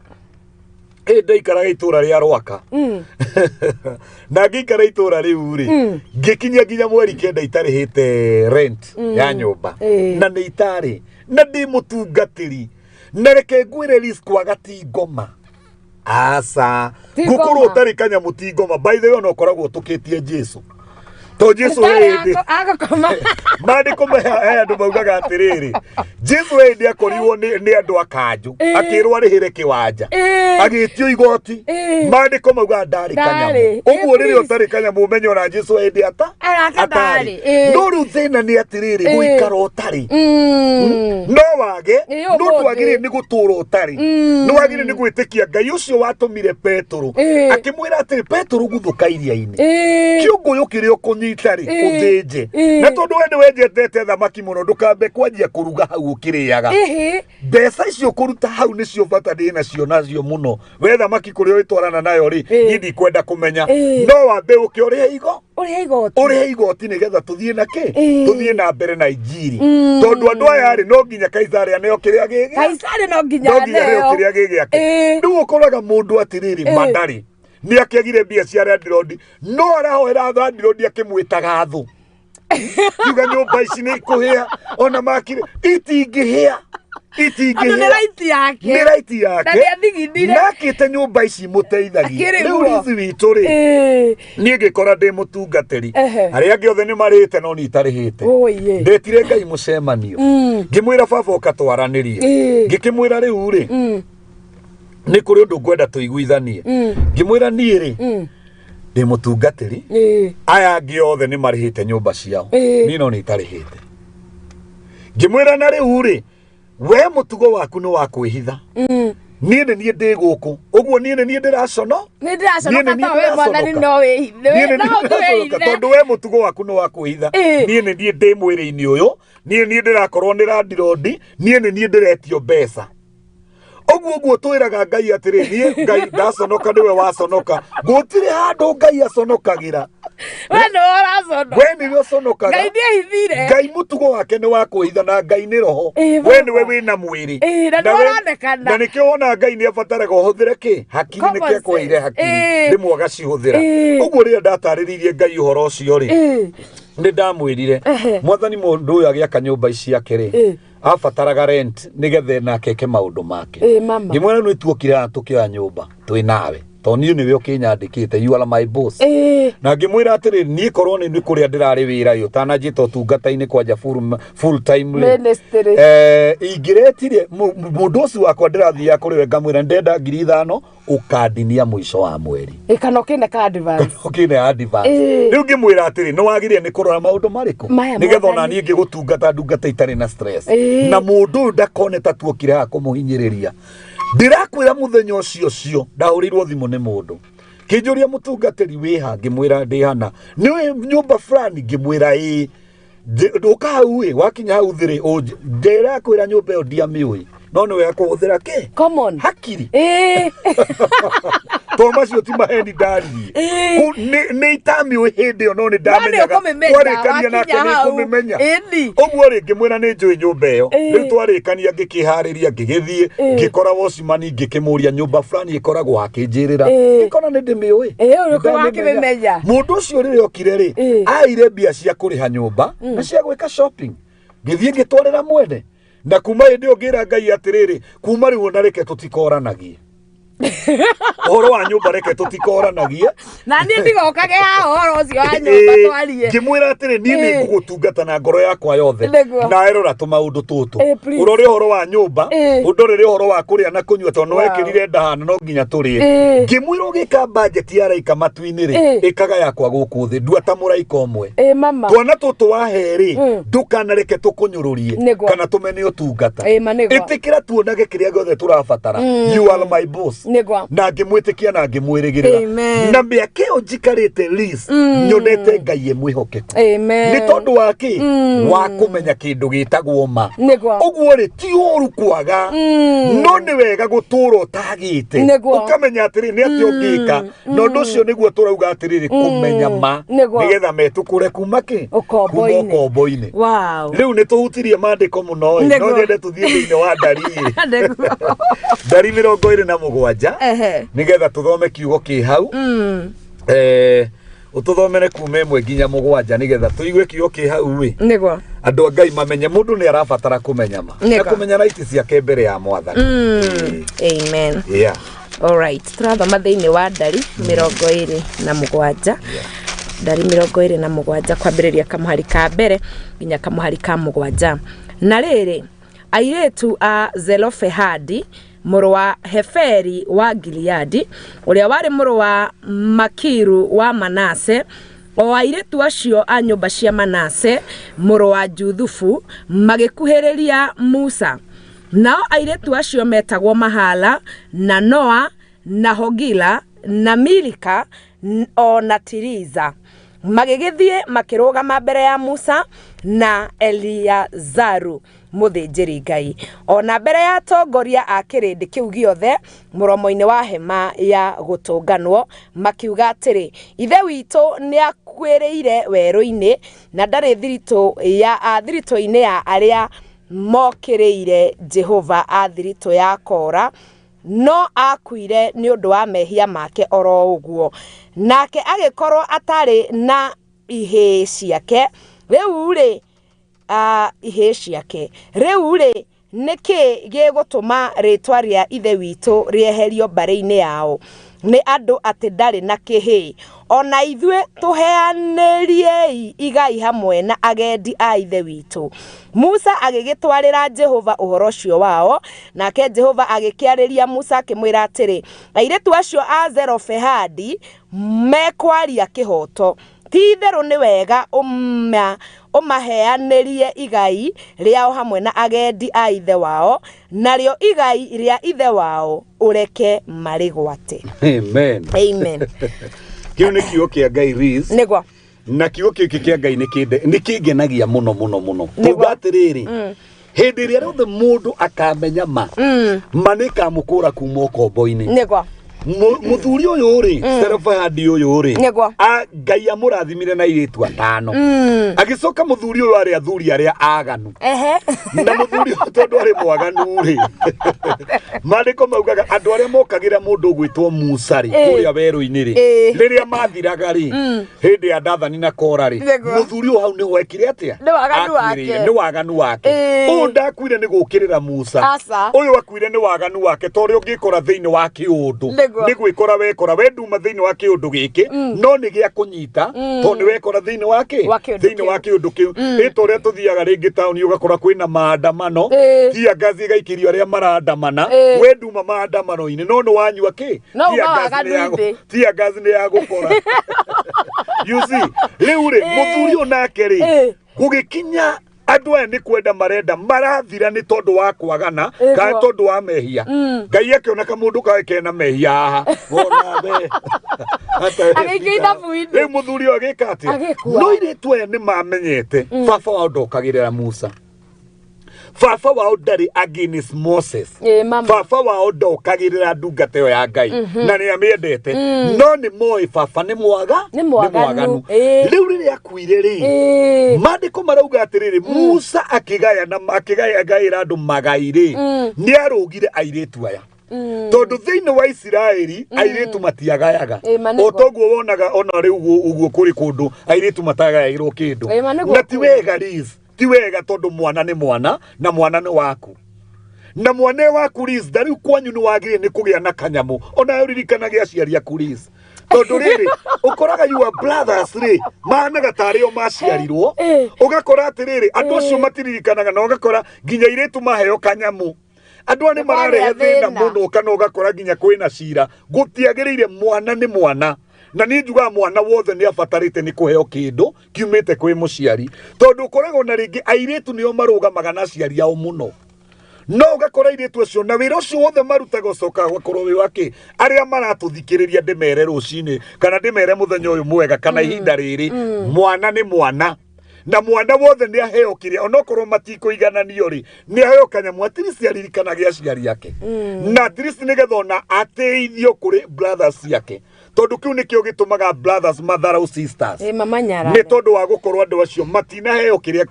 ndaikaraga itura ria Rwaka na ngikara itura riu ri ngikinya nginya mweri kenda itarihite rent ya nyumba na ni itari na ndi mutungatiri na reke ngwire risk wagati ngoma asa gukuru utari kanya mutingoma by the way ono koragwo tukitie Jesu to Jesu hindi agakoma mandiko andu maugaga atiriri Jesu hindi akoriwo ni andu akanju akirwo arihire kiwanja agitio igoti mandiko mauga ndari kanyamu uguo riri utari kanyamu umenyo na Jesu hindi atari no ru thina ni atiriri guikara utari no wage no twagire ni gutura utari no wagire ni gwitikia Ngai ucio watumire Petro akimwira atiri Petro guthuka iria-ini kiungo yukire ukunyi ritari uthije na tondu wende wenjete thamaki muno ndukambe kwanjia kuruga hau ukiriaga mbeca icio kuruta hau nicio bata ndina cio nacio muno we thamaki kuria itwarana nayo ri ngidi kwenda kumenya no wambe ukiuria igo uria igoti nigetha tuthie na ki tuthie na mbere na injiri tondu andu aya ri no nginya Kaisari aneo kiria gigi Kaisari no nginya aneo kiria gigi ake ndu ukoraga mundu atiriri mandari ni akiagire mbia cia landlord no arahoera landlord akimwitaga thu yuga nyumba ici ni kuhia ona makire itingihia ni right yake nakite nyumba ici muteithagia riu rithi witu ri ni ngikora ndi mutungatiri aria angi othe ni marite no ni itarihite ndetire Ngai mucemanio ngimwira baba ukatwaranirie ngikimwira riu ri ni kuri undu ngwenda tuiguithanie ngimwira nie ri ndi mutungatiri aya angi othe ni marihite nyumba ciao ni no ni itarihite ngimwira na riu ri we mutugo waku no wakwihitha nie ni ndi guku uguo nie ndiracono ta we mwathani no wihithe tondu we mutugo waku no wakwihitha nie ndi mwiri-ini uyu nie ndirakorwo ni landlord nie ndiretio mbeca oguo twiraga Ngai atiri nie Ngai ndaconoka niwe waconoka gutire handu Ngai aconokagira we no oracono we ni uconokaga Ngai ndihithire Ngai mutugo wake ni wakwihitha na Ngai ni roho we niwe wina mwiri na nikio ona Ngai ni abataraga uhuthire ki hakiri nike kwire hakiri rimwe agacihuthira oguo ria ndatariririe Ngai uhoro ucio ri ni ndamwirire mwathani mundu uyu agiaka nyumba ici yake ri abataraga rent nigethe na keke maundu make ngimwena no ituokira tukioya nyumba twi nawe to niu niwe ukinyandikite you are my boss na ngimwira atiri ni korwo ni kuria ndirari wira yo tanajito tungata-ini kwanja full time ministry ingiretirie mundu ucio wakwa ndirathia kuri we ngamwira ndenda 5,000 ukandinia mwisho wa mweri kana kine ka advance riu ngimwira atiri no wagirie ni kurora maundu mariku nigetha ona ni ngigutungata ndungata itari na stress na mundu ndakone tatuokire ha kumuhinyiriria ndirakwira muthenya ucio ndahurirwo thimu ni mundu kinjuria mutungatiri wiha ngimwira ndi hana ni nyumba fulani ngimwira nduka hau wakinya hau thiri ndirakwira nyumba yo ndiamiui no ni we kuhuthira ki common hakiri Thomas yo ti maheni ndari ni itamiui hindi yo no ni ndamenyaga twarikania nake ni kumimenya oguo ri ngimwira ni njui nyumba iyo riu twarikania ngikihariria ngigithie ngikora wosimani ngikimuria nyumba fulani ikoragwo hakinjirira ikona ni ndimiui mundu ucio riri okire ri aire mbia cia kuriha nyumba na cia gwika shopping ngithie ngitwarira mwene na kuma hindi ngira Ngai atiriri kuma riu na reke tutikoranagie Oro wa nyumba reke tutikoranagie na ni ndigokage ha oro ucio wa nyumba twarie ngimwira atiri ni ni ngugutungata na ngoro yakwa yothe na erora tumaundu tutu urore horo wa nyumba udorere horo wa kuria na kunyua to no wekirire ndahana no nginya turie ngimwira ugika budget ya raika matu-ini ri ikaga yakwa guku thi nduata muraika omwe twana tutu wa heri ndukana reke tukunyururie kana tumene utungata itikira tuonage kiria gothe turabatara you are my boss na ngimwitikia na ngimwirigirira na miake onjikarite list nyonete Ngai emwihokeku ni tondu waki wa kumenya kindu gitagwo ma uguo ri ti uru kwaga no ni wega gutura utagite ukamenya atiri ni ati ungika no nducio niguo turauga atiri kumenya ma nigetha metukure kumaki ukombo-ini riu ni tuhutirie mandiko muno no nyende tuthie thiini wa ndari ndari 27 nigetha tuthome kiugo ki hau ututhomere kuma 1 nginya 7 nigetha tuigue kiugo ki hau wi niguo andu a Ngai mamenye mundu ni arabatara kumenya ma na kumenya raiti ciake mbere ya mwathani amen yeah all right turathoma thiini wa ndari 27 ndari 27 kwambiriria kamuhari ka mbere nginya kamuhari ka 7 na riri airetu a Zelofehadi muru wa Heferi wa Gileadi uria wari muru wa Makiru wa Manase o airetu acio a nyumba cia Manase muru wa Juthufu magikuhiriria Musa nao airetu acio metagwo Mahala na Noa na Hogila na Milika o na Tiriza magigithie makirugama mbere ya Musa na Eliazaru muthinjiri Ngai ona mbere ya tongoria a kirindi kiu giothe muromo-ini wa hema ya gutunganwo makiuga atiri ithe witu ni akwiriire weru-ini na ndari thirito-ini ya aria mokiriire Jehova athirito ya Kora no akuire ni undu wa mehia make oro uguo nake agikorwo atari na ihe ciake riu ri ihe ciake riu ri niki gigutuma ritwa ria ithe witu rieherio mbare-ini yao ni andu ati ndari na kihi ona ithue tuheaniriei igai hamwe na agendi a ithe witu. Musa agigitwarira Jehova uhoro ucio wao nake Jehova agikiariria Musa akimwira atiri airetu acio a Zerofehadi mekwaria kihoto ti-itherũ ni wega umaheanirie igai riao hamwe na agendi a ithe wao nario igai ria ithe wao ureke marigwate. Amen. Amen. Kiu ni kiugo kia Ngai Riz. Nigwa. Na kiugo kiki kia Ngai nikingenagia muno. Tuga atiriri. Hindi ria rothe mundu akamenya ma nikamukura kuma ukombo-ini. Nigwa. Muthuri uyu ri Zerofehadi uyu ri Ngai amurathimire na iritu 5 agicoka muthuri uyu ari athuri aria aganu na muthuri tondu ari mwaganu ri mandiko maugaga andu aria mokagira mundu gwitwo Musa ri kuria weru-ini ri riria mathiraga ri hindi ya Dathani na Kora ri muthuri uyu hau ni wekire atia ni waganu wake uyu ndakuire ni gukirira Musa uyu akuire ni waganu wake tori ungikora thiini wa kiundu ni gwikora wekora we nduma thiini wa kiundu giki no ni gia kunyita to ni wekora thiini wa kiundu kiu ito ria tuthiaga ringi tauni ugakora kwina maandamano tia ngazi gaikirio aria marandamana we nduma maandamano-ini no ni wanyua ki tia ngazi ni ya gukora you see riu ri muthuri onake ri gugikinya andu aya ni kwenda marenda marathira ni tondu wa kwagana kana tondu wa mehia Ngai akioneka mundu kae kena mehia haha ona be agikitha buini ni muthuri agika atia no iritu aya ni mamenyete baba wao ndokagirira Musa baba wao ndari against Moses baba wao ndokagirira ndungata yo ya Ngai na ni amiendete no ni moi baba ni mwaganu riu riria akuire ri mandiko marauga atiriri Musa akigaya gaira andu magairi ni arugire airetu aya tondu thiini wa Isiraeli airetu matiagayaga otoguo wonaga ona riu uguo kuri kundu airetu matagayairwo kindu na ti wega Riz ti wega tondu mwana ni mwana na mwana ni waku na mwana waku Riz ndari kwanyu ni wagire ni kugia na kanyamu ona uririkanagia aciari aku Riz tondu riri ukoraga your brothers ri managa tario maciarirwo ugakora atiriri andu acio matiririkanaga na ugakora nginya iretu maheo kanyamu andu ani mararehe thina muno kana ugakora nginya kwina cira gutiagiriire mwana ni mwana na ni njuga mwana wothe ni abatarite ni kuheo kindu kiumite kwi muciari tondu ukoraga na ringi airetu nio marugamaga na aciari ao muno no ugakora iretu acio na wira ucio wothe marutaga ucoka gwakorwo wi wake aria maratuthikiriria ndimere rucini kana ndimere muthenya uyu mwega kana ihinda riri mwana ni mwana na mwana wothe ni aheo kiria onokorwo matikuigananio ri ni aheo kanyamu atirisi aririkanagia aciari yake na atirisi nigethona ateithio kuri brothers yake tondu kiu nikio gitumaga brothers matharau sisters mamanyara ni tondu wa gukorwo andu acio matinaheo kiria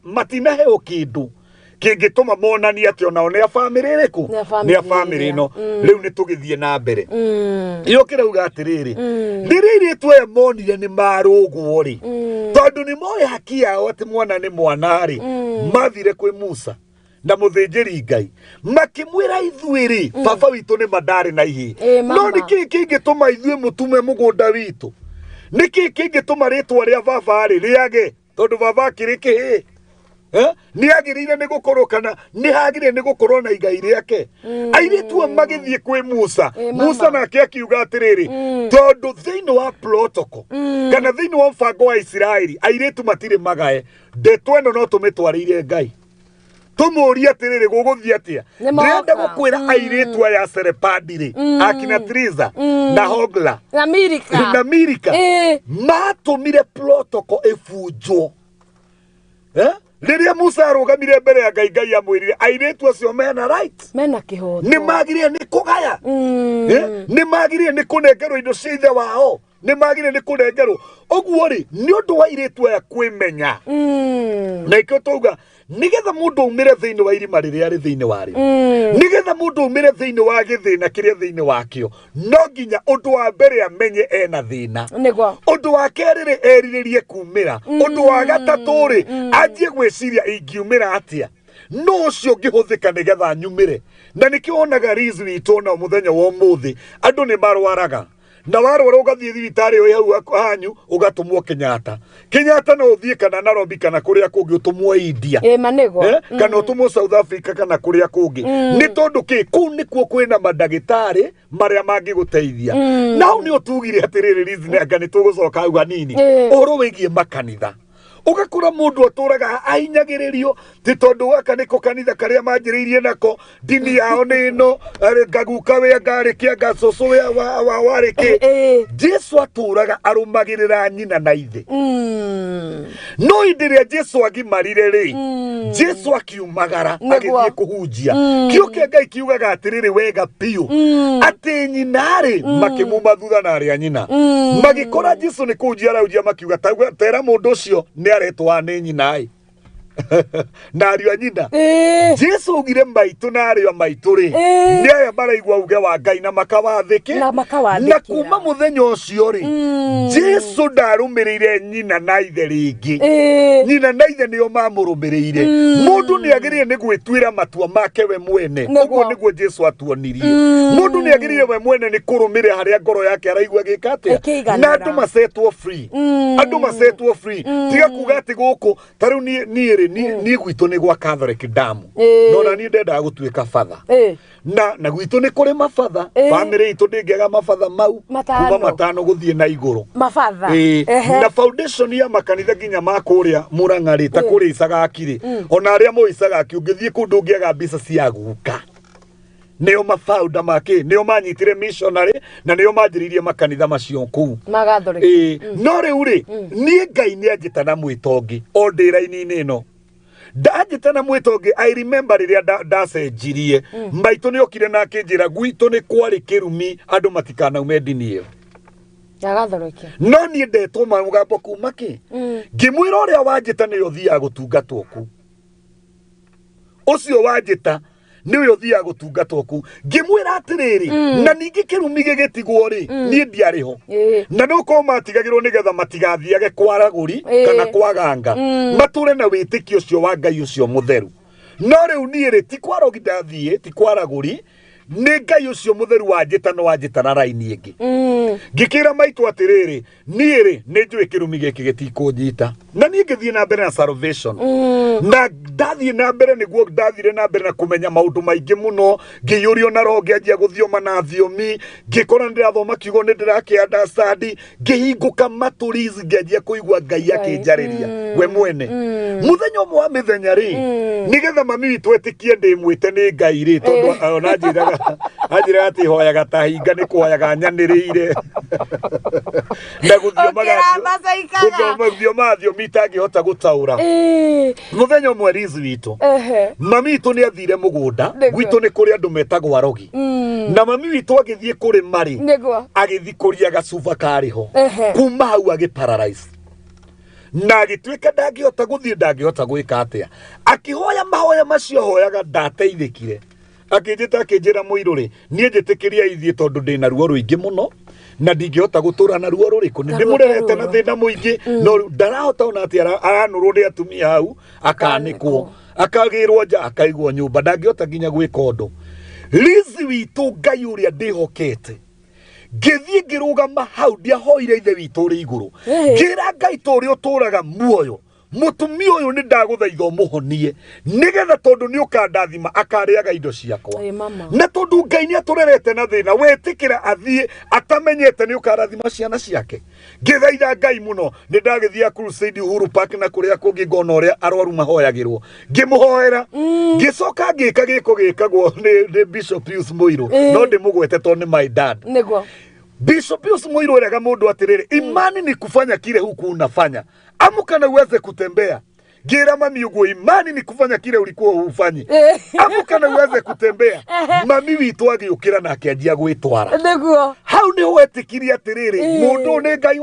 matinaheo kindu kingituma monani ati onao ni a family riku ni a family no riu ni tugithie na mbere iyo kirauga atiriri ndiriri twe monire ni marugwo ri tondu ni Mwihaki yao ati mwana ni mwana ri mathire kwi Musa na muthinjiri Ngai makimwira ithuiri baba witu ni mandari na ihi no niki kingituma ithue mutume mugunda witu niki kingituma ritwa ria baba ri riage tondu baba kiriki ni agirire ni gukorwo kana ni hagire ni gukorwo na igai riake airetu magithie kwi Musa nake akiuga atiriri tondu thiini wa protocol kana thiini wa mfango wa Isiraeli airetu matire magae ndeto eno no tumitwarire Ngai tumuria atiriri guguthia atia ndenda gukwira airetu aya Serepandire akina Triza na Hogla na Mirika matumire protocol efunjwo riria Musa arugamire mbere ya Ngai amwirire airetu acio mena right mena kihoto ni magire ni kugaya ni magire ni kunengerwo indo cia ithe wao ni magire ni kunengerwo oguo ri ni undu wa airetu aya kwimenya na ikio tuga nigetha mundu umire thiini wa irima riria ari thiini wario nigetha mundu umire thiini wa githina kiria thiini wakio no nginya undu wa mbere amenye ena thina niguo undu wa kerire eriririe kumira undu wa gatatu ri anjie gwiciria ingiumira atia no ucio ngihuthika nigetha nyumire na nikionaga reason itona muthenya wa umuthi andu ni marwaraga na warwara ugathie thibitari uyu hau hanyu ugatumwo Kenyatta no uthie kana Nairobi kana kuria kungi utumwo India manego kana utumwo South Africa kana kuria kungi ni tondu ki ku nikuo kwina madagitari maria mangiguteithia nao ni utugire atiriri reason anga ni tugucoka hau hanini oro wigie makanitha ugakura mundu aturaga ahinyagiririo ti tondu gaka niko kanitha karia manjiriirie nako dini yao ni no ngaguka we ngarikia ngacoco we wariki Jesu aturaga arumagirira nyina na ithe no indiria Jesu agimarire ri Jesu akiumagara agithie kuhunjia kio ke Ngai kiugaga atiriri wega piu ati nyinari makimuma thutha na aria nyina magikora Jesu ni kunjia raujia makiuga tera mundu ucio ni aretwa ni nyinai na ario nyina Jesu ugire maitu na ario maitu ri ni aya maraigwa uge wa Ngai na makawathiki na kuma muthenya ucio ri Jesu ndarumirire nyina na ithe ringi nyina na ithe nio mamurumirire mundu ni agirire ni gwitwira matua make we mwene uguo niguo Jesu atuonirie mundu ni agirire we mwene ni kurumire haria ngoro yake araigwa gikatia na andu masetwo free tiga kuga ati guku tariu ni gwitu ni gwa Catholic damu no na ni ndenda gutuika father na gwitu ni kuri mafatha family itu ndingiaga mafatha mau kuma matano guthie na iguru mafatha na foundation ya makanitha ginya makuria Murang'ari ta kuri Isagakiri ona aria mo Isagaki ungithie kundu ngiaga mbica cia guka neo mafauda make neo manyitire missionary na neo manjiririe makanitha macio kuu magathore no riu ri ni Ngai ni anjitana mwitongi o ndira-ini ino ndajitana mwitongi I remember riria ndacenjirie maitu ni okire na kinjira gwitu ni kwari kirumi andu matikana ume dini iyo agathorokia no ni ndetwo mugambo kuma ki ngimwira uria wanjita ni uthia gutungatwo ku ucio wanjita ni uyo thia gutungatwo ku ngimwira atiriri na ningi kirumi gigitigwo ri ni ndiariho na no ko matigagirwo nigetha matigathiage kwaraguri kana kwaganga mature na witikio cio wa Ngai ucio mutheru no riu ni ri ti kwarogi ndathie ti kwaraguri ni Ngai ucio mutheru wanjita no wanjita na raini ingi ngikira maitu atiriri ni ri ni njui kirumi giki gitikunjita na ni ngithie na mbere na salvation na ndathie na mbere niguo ndathire na mbere na kumenya maundu maingi muno ngiyurio na roho ngianjia guthioma na thiomi ngikora ndirathoma kiugo ni ndirakianda sadi ngihinguka maturizi ngianjia kuigua Ngai akinjariria we mwene muthenya umwe wa mithenya ri nigetha mami witu etikie ndimwite ni Ngai ri tondu ona njira ati hoyaga tahinga ni kuhoyaga nyaniriire na guthiomaga thiomi itangihota gutaura muthenya umwe rizi witu mami witu ni athire mugunda gwitu ni kuri andu metagwo arogi na mami witu agithie kuri mari agithikuria gacuba kariho kuma hau agiparalyze na gitwika ndangihota guthie ndangihota gwika atia akihoya mahoya macio hoyaga ndateithikire akijita akijira Muiruri nie njitikiria ithie tondu ndina ruo ruingi muno na ndingihota gutura na ruo ruriku ni ndimurerete na thina muingi no ndarahota ona ati aranurwo ni atumia hau akanikwo akagirwo nja akaigwo nyumba ndangihota nginya gwika undu rizi witu Ngai uria ndihokete ngithie ngirugama hau ndiahoire ithe witu ri iguru ngira Ngai tori uturaga muoyo mutumia uyu ni ndaguthaitha umuhonie nigetha tondu ni ukandathima akariaga indo ciakwa na tondu Ngai ni aturerete na thina wetikira athie atamenyete ni ukarathima ciana ciake ngithaitha Ngai muno ni ndagithia crusade Uhuru Park na kuria kungi ngona uria arwaru mahoyagirwo ngimuhoera ngicoka ngika giko gikagwo ni Bishop Pius Muiru no ndimugwete tondu ni my dad niguo Bishop Pius Muiru eraga mundu atiriri imani ni kufanya kile huku unafanya amuka na uweze kutembea gira mami ugo imani ni kufanya kile ulikuwa ufanyi amuka na uweze kutembea mami witu agiukira na akianjia gwitwara niguo hau ni wetikiria atiriri mundu ni Ngai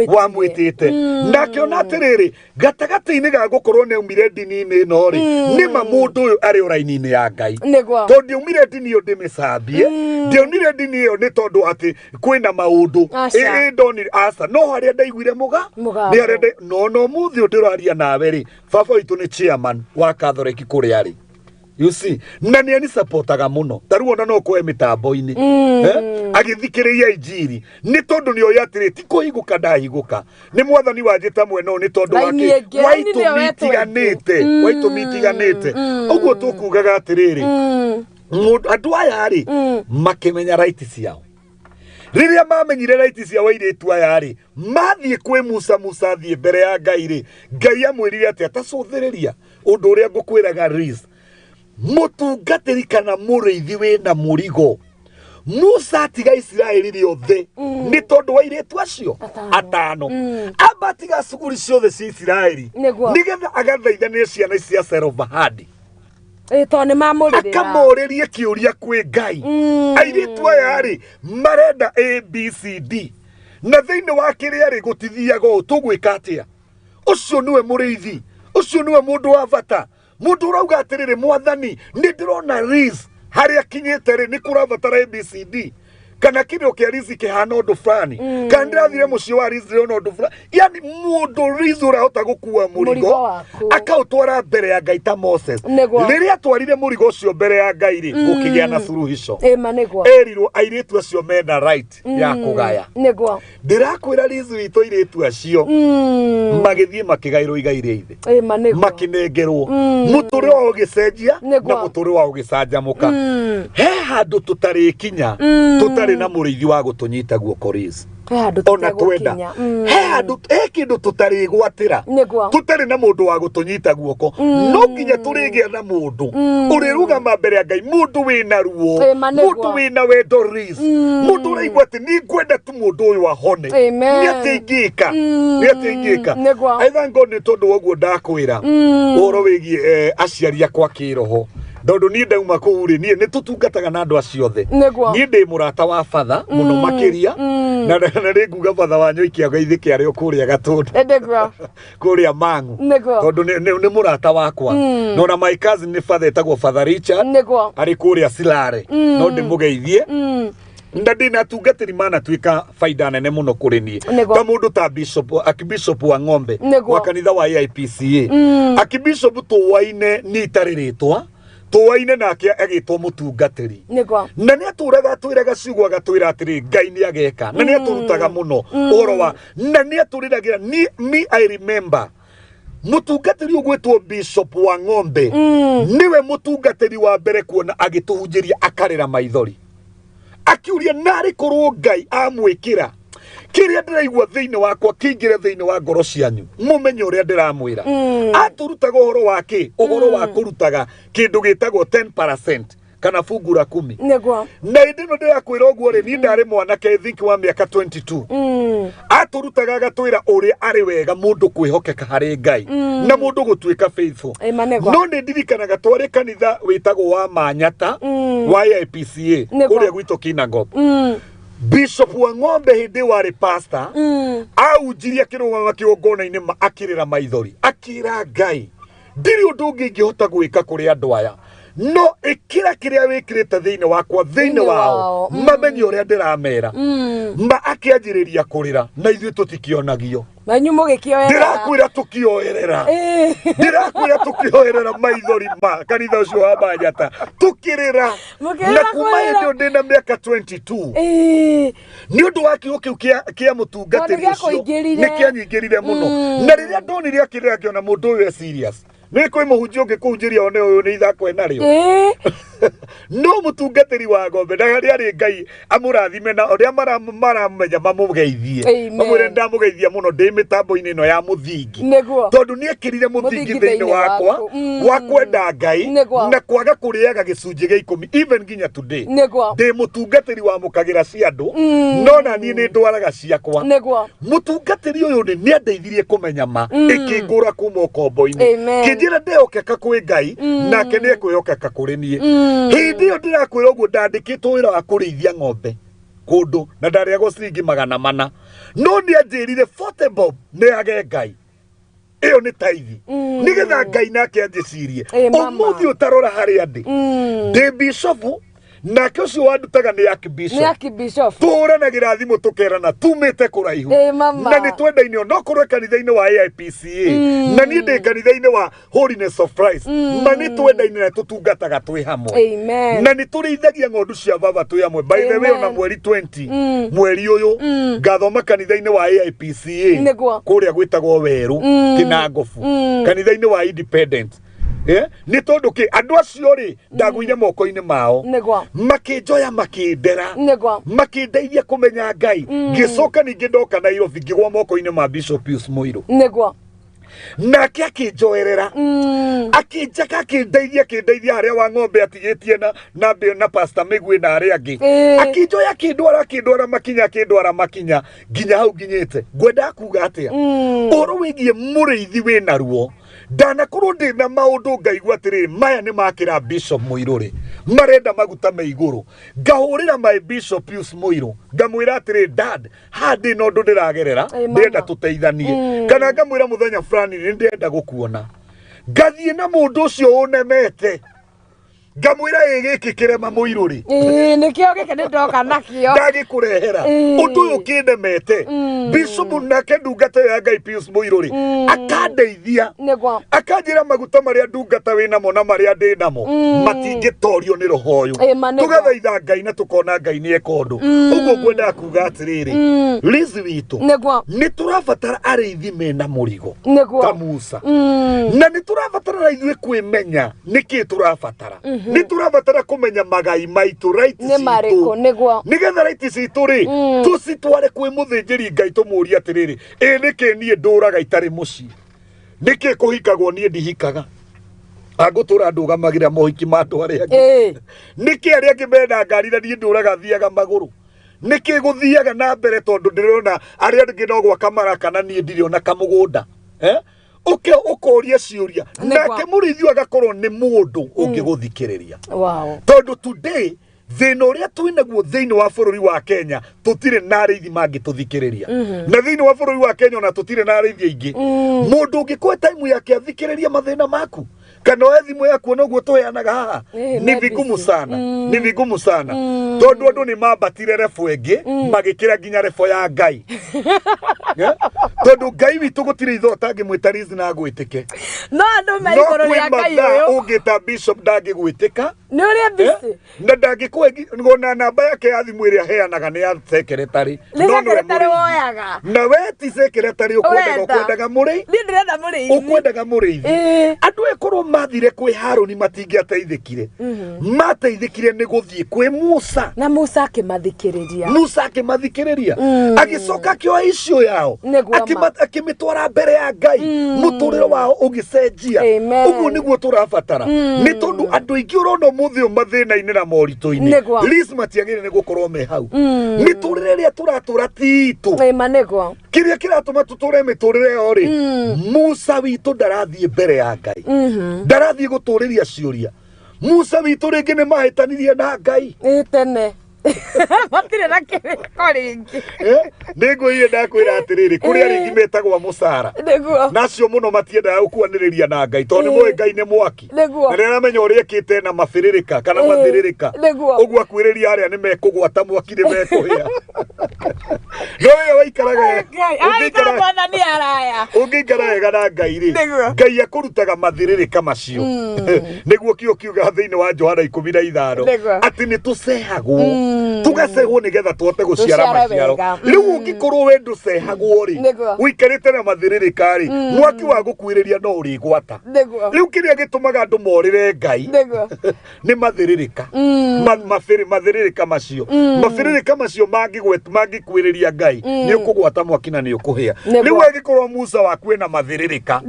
wa mwitite nake ona atiriri gatagati-ini ga gukorwo ne umire dini-ini no ri ni ma mundu uyu ari uraini-ini ya Ngai tondu umire dini yo ndimicambie ndionire dini yo ni tondu ati kwina maundu ndoni asa no haria ndaiguire muga ni haria no muthi ndiraria nawe ri baba witu ni chairman wa Catholic kuria ari you see nani ani supportaga muno taruona no ko mitambo-ini agithikiriria injiri ni tondu ni oyatire ti kuhiguka ndahiguka ni mwathani wanjita mweno ni tondu wake waitu mitiganite uguo tukugaga atiriri andu aya ri makimenya right ciao riria mamenyire right ciao airetu aya ri mathie kwe Musa thie mbere ya Ngai ri Ngai amwirire ati atacuthiriria undu uria ngukwiraga Riz mutungatiri kana muriithi wina murigo Musa tiga Israeli riothe ni tondu wa iretu acio atano abatiga cukuri ciothe cia Israeli nigetha agathaithanie ciana cia Serofahadi tone mamurira akamuririe kiuria kwi Ngai airetu aya ri marenda ABCD na thiini wa kiria ri gutithiaga tugwika atia ucio niwe muriithi ucio niwe mundu wa bata mundu urauga atiriri mwathani ni ndirona Riz haria kinyete ri ni kurabatara ABCD kana kirio kia Riz kihana undu fulani kana ndirathire mucio wa Riz ri undu fulani yani mundu Riz urahota gukua murigo akautwara mbere ya Ngai ta Moses riria twarire murigo ucio mbere ya Ngai ri gukigia na suruhisho erirwo airetu acio mena right ya kugaya ndirakwira Riz witu airetu acio magithie makigairwo igai ria ithe makinengerwo muturi wa ugicenjia na muturi wa ugicanjamuka he handu tutari kinya tutari na muriithi wa gutunyita guoko Riz ona twenda he handu kindu tutari gwatira tutari na mundu wa gutunyita guoko no nginya turigia na mundu urirugama mbere ya Ngai mundu wina ruo mundu wina wendo Riz mundu uraigua ati ni ngwenda tu mundu uyu ahone ni atingika I thank God ni tondu woguo ndakwira oro wigie aciari akwa kiroho ndondu ni ndauma kuuri ni tutungataga na andu acio the ni ndi murata wa father muno makiria na nguga father wanyu ikiaga ithike ario kuria gatundu kuria mangu tondu ni murata wakwa no na my cousin ni father etagwo Father Richard ari kuria Silare no ndi mugeithie ndina tungatiri mana twika faida nene muno kuri ni ta mundu ta Bishop wa Ng'ombe wa kanitha wa IPCA akibishop tuwaine ni tariritwa tuwaine nake agitwo mutungatiri na ni aturaga twiraga ciugo agatwira atiri Ngai ni ageka na ni aturutaga muno oro wa na ni aturiragira ni me I remember mutungatiri ugwetwo Bishop wa Ng'ombe niwe mutungatiri wa mbere kuona agituhunjiria akarira maithori akiuria nari korwo Ngai amwikira kiria ndiraigua thiini wakwa kingire thiini wa ngoro cianyu mumenye uria ndiramwira aturutaga uhoro wake uhoro wa kurutaga kindu gitagwo 10% kana fungura 10 na indino ndirakwira uguo ri ni ndari mwanake I think wa miaka 22 aturutaga agatwira uria ari wega mundu kwihokeka hari Ngai na mundu gutwika faithful no ni ndirikanaga twari kanitha witagwo wa Manyata wa IPCA kuria gwito Kinangop Bishop wa Ng'ombe hindi wari pastor aujiria kirungama kiongona-ini akirira maithori akira Ngai ndiri undu ungi ngihota gwika kuri andu aya no ikira kiria wikirite thiini wakwa thiini wao mamenye uria ndiramera ma akianjiriria kurira na ithuĩ tutikionagio manyu mugikioerera ndirakwira tukioerera ndirakwira tukioerera maithori ma kanitha ucio wa Manjata tukirira na kuma ndio ndina miaka 22 ni undu wa kiugo kiu kia mutungatiri ucio ni kianyingirire muno na riria ndonire akirira kiona mundu uyu serious ni kwi muhunjia ngikuhunjiria one uyu ni ithako enario no mutungatiri wa ngombe na ari Ngai amurathime na oria maramenya mamugeithie mamwire ndamugeithia muno ndi mitambo-ini no ya muthingi tondu ni ekirire muthingi thiini wakwa wa kwenda Ngai na kwaga kuriaga gicunji gia 10 even nginya today ndi mutungatiri wa mukagira cia andu no na ni ndwaraga ciakwa mutungatiri uyu ni andeithirie kumenya ma ikingura kuma ukombo-ini kinjira ndehokeka kwi Ngai nake ni ekwihokeka kuri nie hindi yo ndirakwira uguo ndandikitwo wira wa kurithia ng'ombe kundu na ndariagwo ciringi 400 no ni anjirire 40 bob ni age Ngai iyo ni taithi nigetha Ngai nake anjicirie umuthi utarora hari andi ndi bishop nake ucio wandutaga ni Archbishop turanagira thimu tukerana tumite kuraihu na ni twendaine no kurwe kanitha-ini wa AIPCA na ni ndi kanitha-ini wa Holiness of Christ na ni twendaine na tutungataga twi hamwe na ni turithagia ng'ondu cia baba twi hamwe by the way na mweri 20 mweri uyu ngathoma kanitha-ini wa AIPCA kuria gwitagwo Weru Kinangofu kanitha-ini wa Independent ni tondu ki andu acio ri ndaguire moko-ini mao makinjoya makindera makindeithia kumenya Ngai ngicoka ningi ndoka Nairobi ngigwa moko-ini ma Bishop Muiru nake akinjoerera akinjaka akindeithia haria wa ng'ombe atigitie na Pastor Migwi na aria angi akinjoya akindwara makinya nginya hau nginyite ngwenda kuga atia oro wigie muriithi wina ruo ndanakorwo ndi na maundu ngaigua atiri maya ni makira Bishop Muiruri marenda maguta me iguru ngahurira my Bishop Muiru ngamwira atiri dad handi no ndu ndiragerera ndenda tuteithanie kana ngamwira muthenya fulani ni ndenda gukuona ngathie na mundu ucio unemete ngamwira giki kirema Muiruri nikio giki ndoka nakio ndagikurehera undu uyu kindemete Bishop nake ndungata ya Ngai Pius Muiruri akandeithia akanjira maguta maria ndungata wina mo na maria ndi namo matingitorio ni roho uyu tugathaitha Ngai na tukona Ngai ni ekondu uguo kwenda kuga atiriri lizi witu ni turabatara arithi mena murigo ta Musa na ni turabatara ithuĩ kwimenya niki turabatara ni turabatara kumenya magai maitu right citu nigetha right citu ri tucitware kwi muthinjiri Ngai tumuria atiriri niki nie nduraga itari muci niki kuhikagwo nie ndihikaga agutura ndugamagira mohiki mandu aria angi niki aria angi mena ngari na nie nduraga thiaga maguru niki guthiaga na mbere tondu ndirona aria angi no gwaka maraka na nie ndiriona kamugunda ukoria ciuria nake murithi agakorwo ni mundu ungiguthikiriria tondu today thina uria twinaguo thiini wa bururi wa Kenya tutire na arithi mangituthikiriria na thiini wa bururi wa Kenya na tutire na arithi aingi mundu ungikwa time yake athikiriria mathina maku kana thimu yaku no guo tuheanaga haha ni vigumu sana tondu andu ni mambatire refo engi magikira nginya refo ya Ngai tondu Ngai witu gutire itho tangimwita rizi na gwitike no andu me iguru ria Ngai uyu ungita Bishop ndangigwitika ni uria bisi na ndangikwe ngona namba yake ya thimu iria heanaga ni ya secretary no woyaga na we ti secretary ukwendaga muri ni ndirenda muri ukwendaga muri andu ekorwo mathire kwi Haruni matingiateithikire mateithikire ni guthie kwi Musa na Musa akimathikiriria agicoka kioa icio yao akimitwara mbere ya Ngai muturiro wao ugicenjia uguo niguo turabatara ni tondu andu ingi urona muthio mathina-ini na morito-ini least matiagire ni gukorwo me hau miturire ria turatura titu kiria kiratuma tuture miturire yo ri Musa witu ndarathie mbere ya Ngai ndarathie guturiria ciuria Musa witu ringi ni mahitanirie na Ngai tene Matire na kiriko ringi. Nego iye ndakwira atiriri kuria ringi metagwa musara. Neguo. Nacio muno matiendaga gukuaniriria na Ngai tondu moe Ngai ni mwaki. Neguo. Na niramenya uria ekite na mabiririka kana mathiririka. Uguo akwiriria aria ni mekugwata mwaki ni mekuhia. No we waikaraga. Aikara mwana ni araya. Ungikara wega na Ngai ri. Ngai akurutaga mathiririka macio. Neguo kio kiuga thiini wa Johana 15 ati ni tusehagwo. Tugasehwo nigetha tuote guciara maciaro. Riu ungikorwo we nducehagwo ri wikarite na mathiririka ri mwaki wa gukwiriria no urigwata. Riu kiria gitumaga andu morire Ngai ni mathiririka. Mathiririka macio. Mathiririka macio mangikwiriria Ngai ni ukugwata mwaki na ni ukuhia. Riu agikorwo Musa waku na mathiririka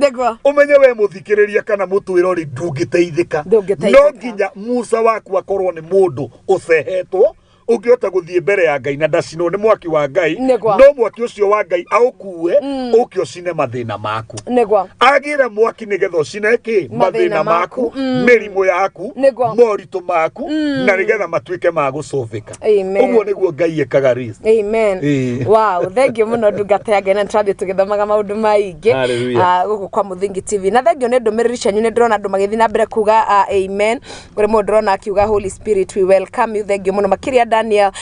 umenye we muthikiriria kana mutwiro ri ndungiteithika. No nginya Musa waku akorwo ni mundu ucehetwo ugiota guthie mbere ya Ngai na ndacino ni mwaki wa Ngai no mwaki ucio wa Ngai aukue ukio cine mathina maku agira mwaki nigetha ucine ki mathina maku mirimu yaku moritu maku na nigetha matuike ma gucovika. Uguo niguo Ngai ekaga ris. Amen. Wow, thank you muno ndungata ya Ngai na turathie tugithomaga maundu maingi guku kwa Muthingi TV na thank you ni ndumiriri cenyu ni ndrona andu magithi na mbere kuga amen kuri mundu ndrona akiuga Holy Spirit we welcome you. Thank you muno makiria Daniel,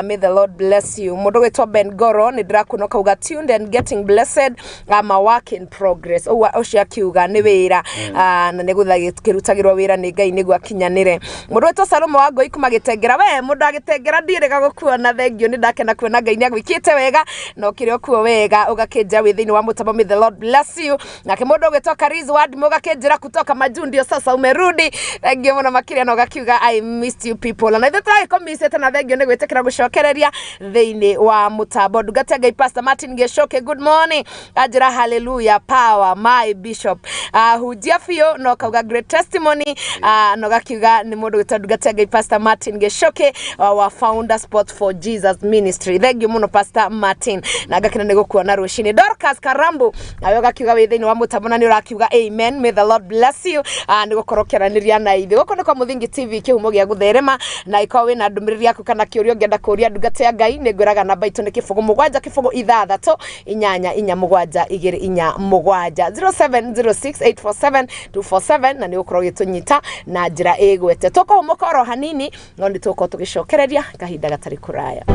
may the Lord bless you. Mundu wetwa Ben Goro ni ndirakuno kauga tuned and getting blessed. I'm a work in progress. Ocia kiuga ni wira na nigutagirwo wira ni Ngai niguo akinyanire. Mundu wetwa Salomo wa Ngoi kumagitengera we mundu agitengera ndirega gukuona. Thank you ni ndakena kuona Ngai ni agwikite wega no kire okuo wega ugakenja wi thini wa mutabo. May the Lord bless you. Na kimundu wetwa Karizu wadi mugakenjira kutoka Majundi sasa umerudi. Thank you muno makiria no gakiuga I missed you people. Na ndetwa ikomisete na thank you ni gwetekera gucokereria thini wa mutambo. Ndungata Ngai Pastor Martin Geshoke, good morning. Ajira hallelujah power my bishop. Hujia fio no kauga great testimony. No gakiuga ni mundu wetwa Ndungata Ngai Pastor Martin Geshoke wa founder Sport for Jesus Ministry. Thank you muno Pastor Martin. Na gakina ni gukuona rushini. Dorcas Karambu ayo gakiuga wi thini wa mutambo na ni urakiuga amen. May the Lord bless you. Ni gukorokeraniria na ithi guko ni kwa Muthingi TV kihumo gia gutherema na ikawa wina ndumiriri yaku kana kiurio ngenda kuria Ndungata ya Ngai ni ngwiraga namba itu ni kifugo mugwanja kifugo ithathatũ inyanya inya mugwanja igiri inya mugwanja 0706847247 na ni ukoro gitunyita na njira igwete toko umukoro hanini no ni toko tugicokereria kahinda gatari kuraya.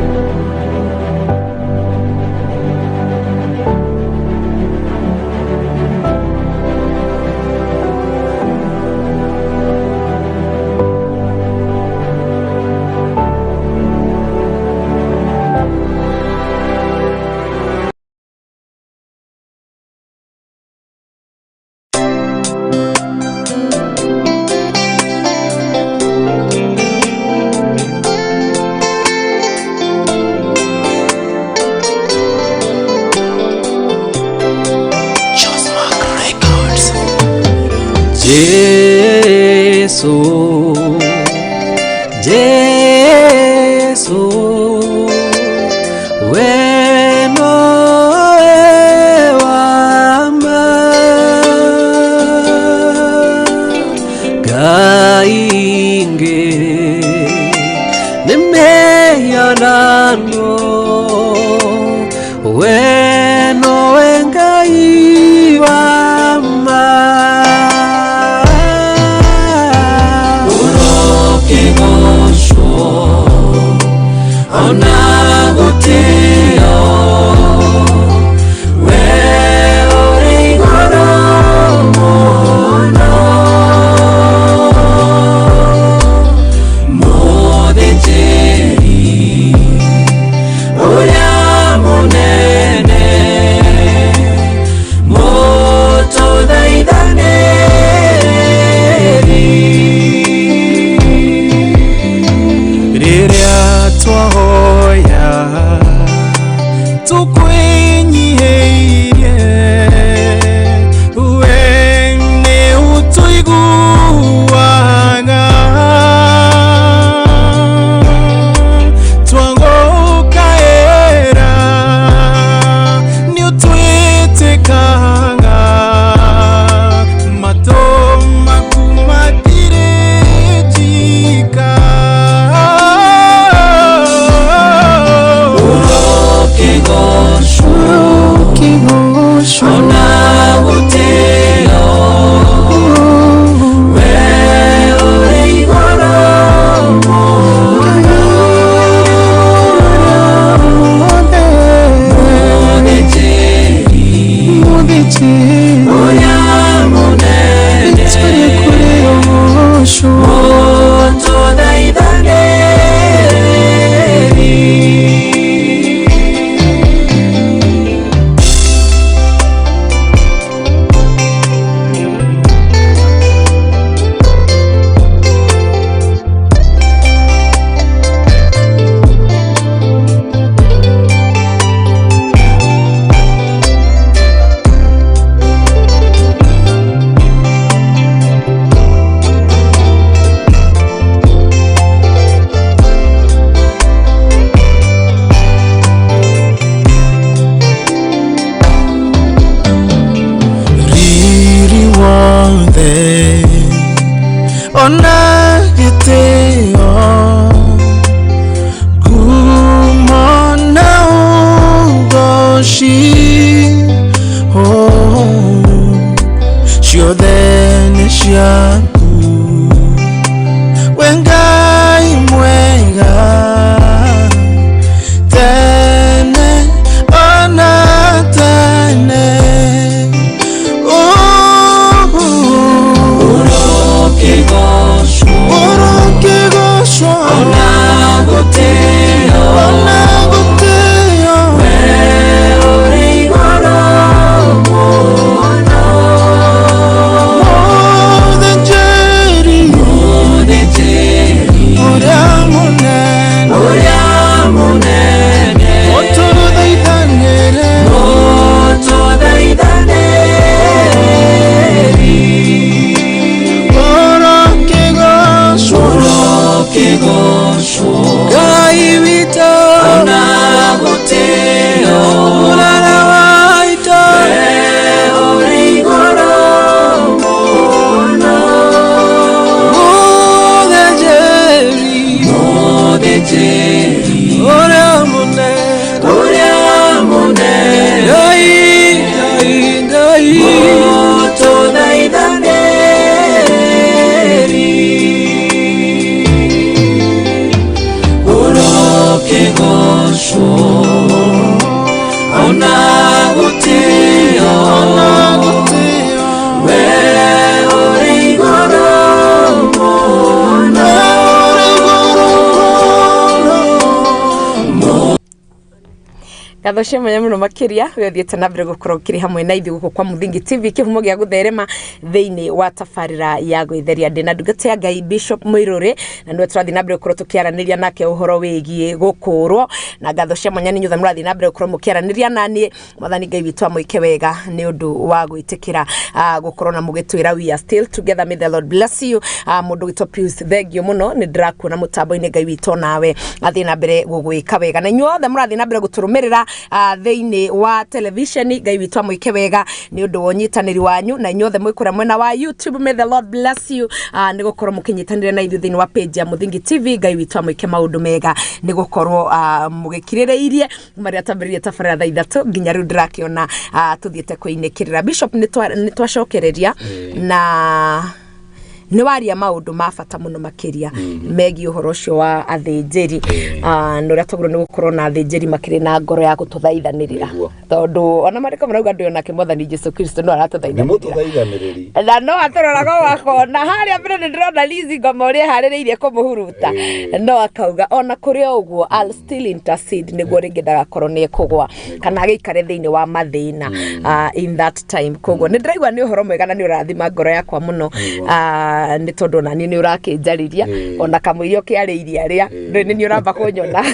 Jesu weno ewama gainge nemeyanano weno engai wama Gathoshe mwanya muno makiria we thiete na mbere gukorwo kiri hamwe na ithu guko kwa Muthingi TV kihumo gya gutherema theini wa tafarira ya Gwitheria ndina ndugate ya Ngai Bishop Muiruri na ndu turathi na mbere gukorwo tukiaraniria nake uhoro wigie gukurwo na gathoshe mwanya ni nyutha murathi na mbere gukorwo mukiaraniria nani mwathani Ngai witu amuike wega ni undu wa gwitikira gukorwo na mugitwira we are still together. May the Lord bless you. Mundu gito Pius thegio muno ni ndirakuona mutambo-ini Ngai witu nawe athi na mbere gugwika wega na nyothe murathi na mbere guturumirira theini wa television Ngai witu amuike wega ni undu wonyitaniri wanyu na nyothe mwikura mwena wa YouTube. May the Lord bless you. Ni gukorwo mukinyitanire na ithu theini wa page ya Muthingi TV Ngai witu amuike maundu mega ni gukorwo mugikirireirie maria tambiririe tafarira thaa 3 nginya riu ndirakiona tuthiete kuinikirira. Bishop ni twacokereria na ni waria maundu mafata muno makiria megi uhoro cio wa athinjiri no ratogro ni gukorwo na athinjiri makiri na ngoro ya gututhaithanirira tondu ona mariko marauga ndio na kimwathani Jesu Kristo no aratuthaithaniriri na no atororaga wako na haria mbere ni ndirona Lizi ngoma uri haririirie kumuhuruta no akauga ona kuri uguo I'll still intercede niguo ringi ndagakorwo ni kugwa kana agikare thiini wa mathina in that time koguo ni ndiraigua ni uhoro mwega na ni urathima ngoro yakwa muno ni tondu na ni urakinjariria ona kamuirio kiariiria ria ni uramba kunyona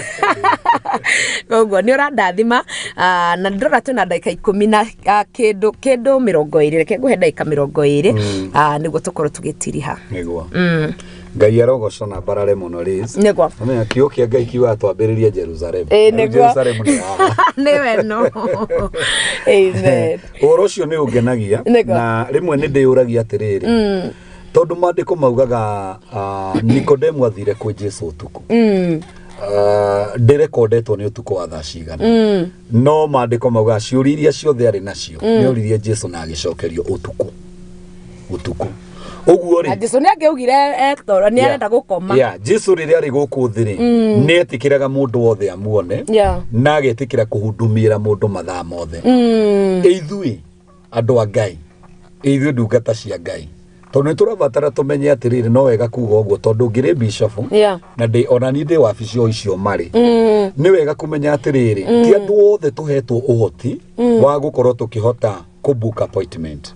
koguo ni urandathima na ndora tuna ndagika 10 na kindu 20 reke nguhe ndagika 20 niguo tukorwo tugitiriha niguo Ngai arogocwo na barare muno Liz niguo amenya kio kia Ngai kiwa twambiririe Jerusalem Jerusalem ni weno amen oro cio ni ungenagia na rimwe ni ndiyuragia atiriri tondu mandiko maugaga Nikodemu athire kwi Jesu utuku ndirekondetwo ni utuku wa thaa cigana no mandiko maugaga ciuriria ciothe ari nacio ni uririe Jesu na agicokerio utuku uguo ri Jesu ni ageugire toro ni arenda gukoma Jesu riri ari guku thiri ni etikiraga mundu wothe amuone na agetikira kuhundumira mundu mathaa mothe ithui andu a Ngai ithuĩ ndungata cia Ngai tondu nĩ tũrabatara tũmenye atĩrĩrĩ no wega kuga ũguo tondu ngĩrĩ bishop na ona niĩ ndĩ wabici o icio marĩ nĩ wega kũmenya atĩrĩrĩ ti andũ othe tũhetwo ũhoti wa gũkorwo tũkĩhota kũbook appointment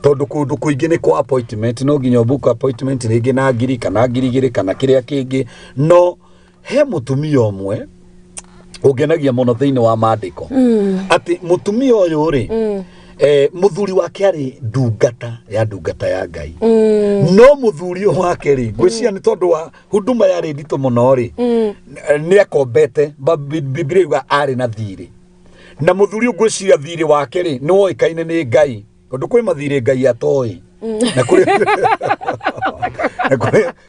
tondu kundu kuingi ni kwa appointment no nginya book appointment ringi na ngiri kana ngiri igiri kana kiria kingi no he mutumia omwe ugenagia muno thiini wa maandiko ati mutumia uyu ri muthuri wake ari ndungata ya Ngai no muthuri wake ri ngwiciria ni tondu wa huduma yari ndito muno ri ni akombete Biblia yuga ari na thiri na muthuri ngwiciria thiri wake ri ni woikaine ni Ngai tondu kwi mathire Ngai atoi na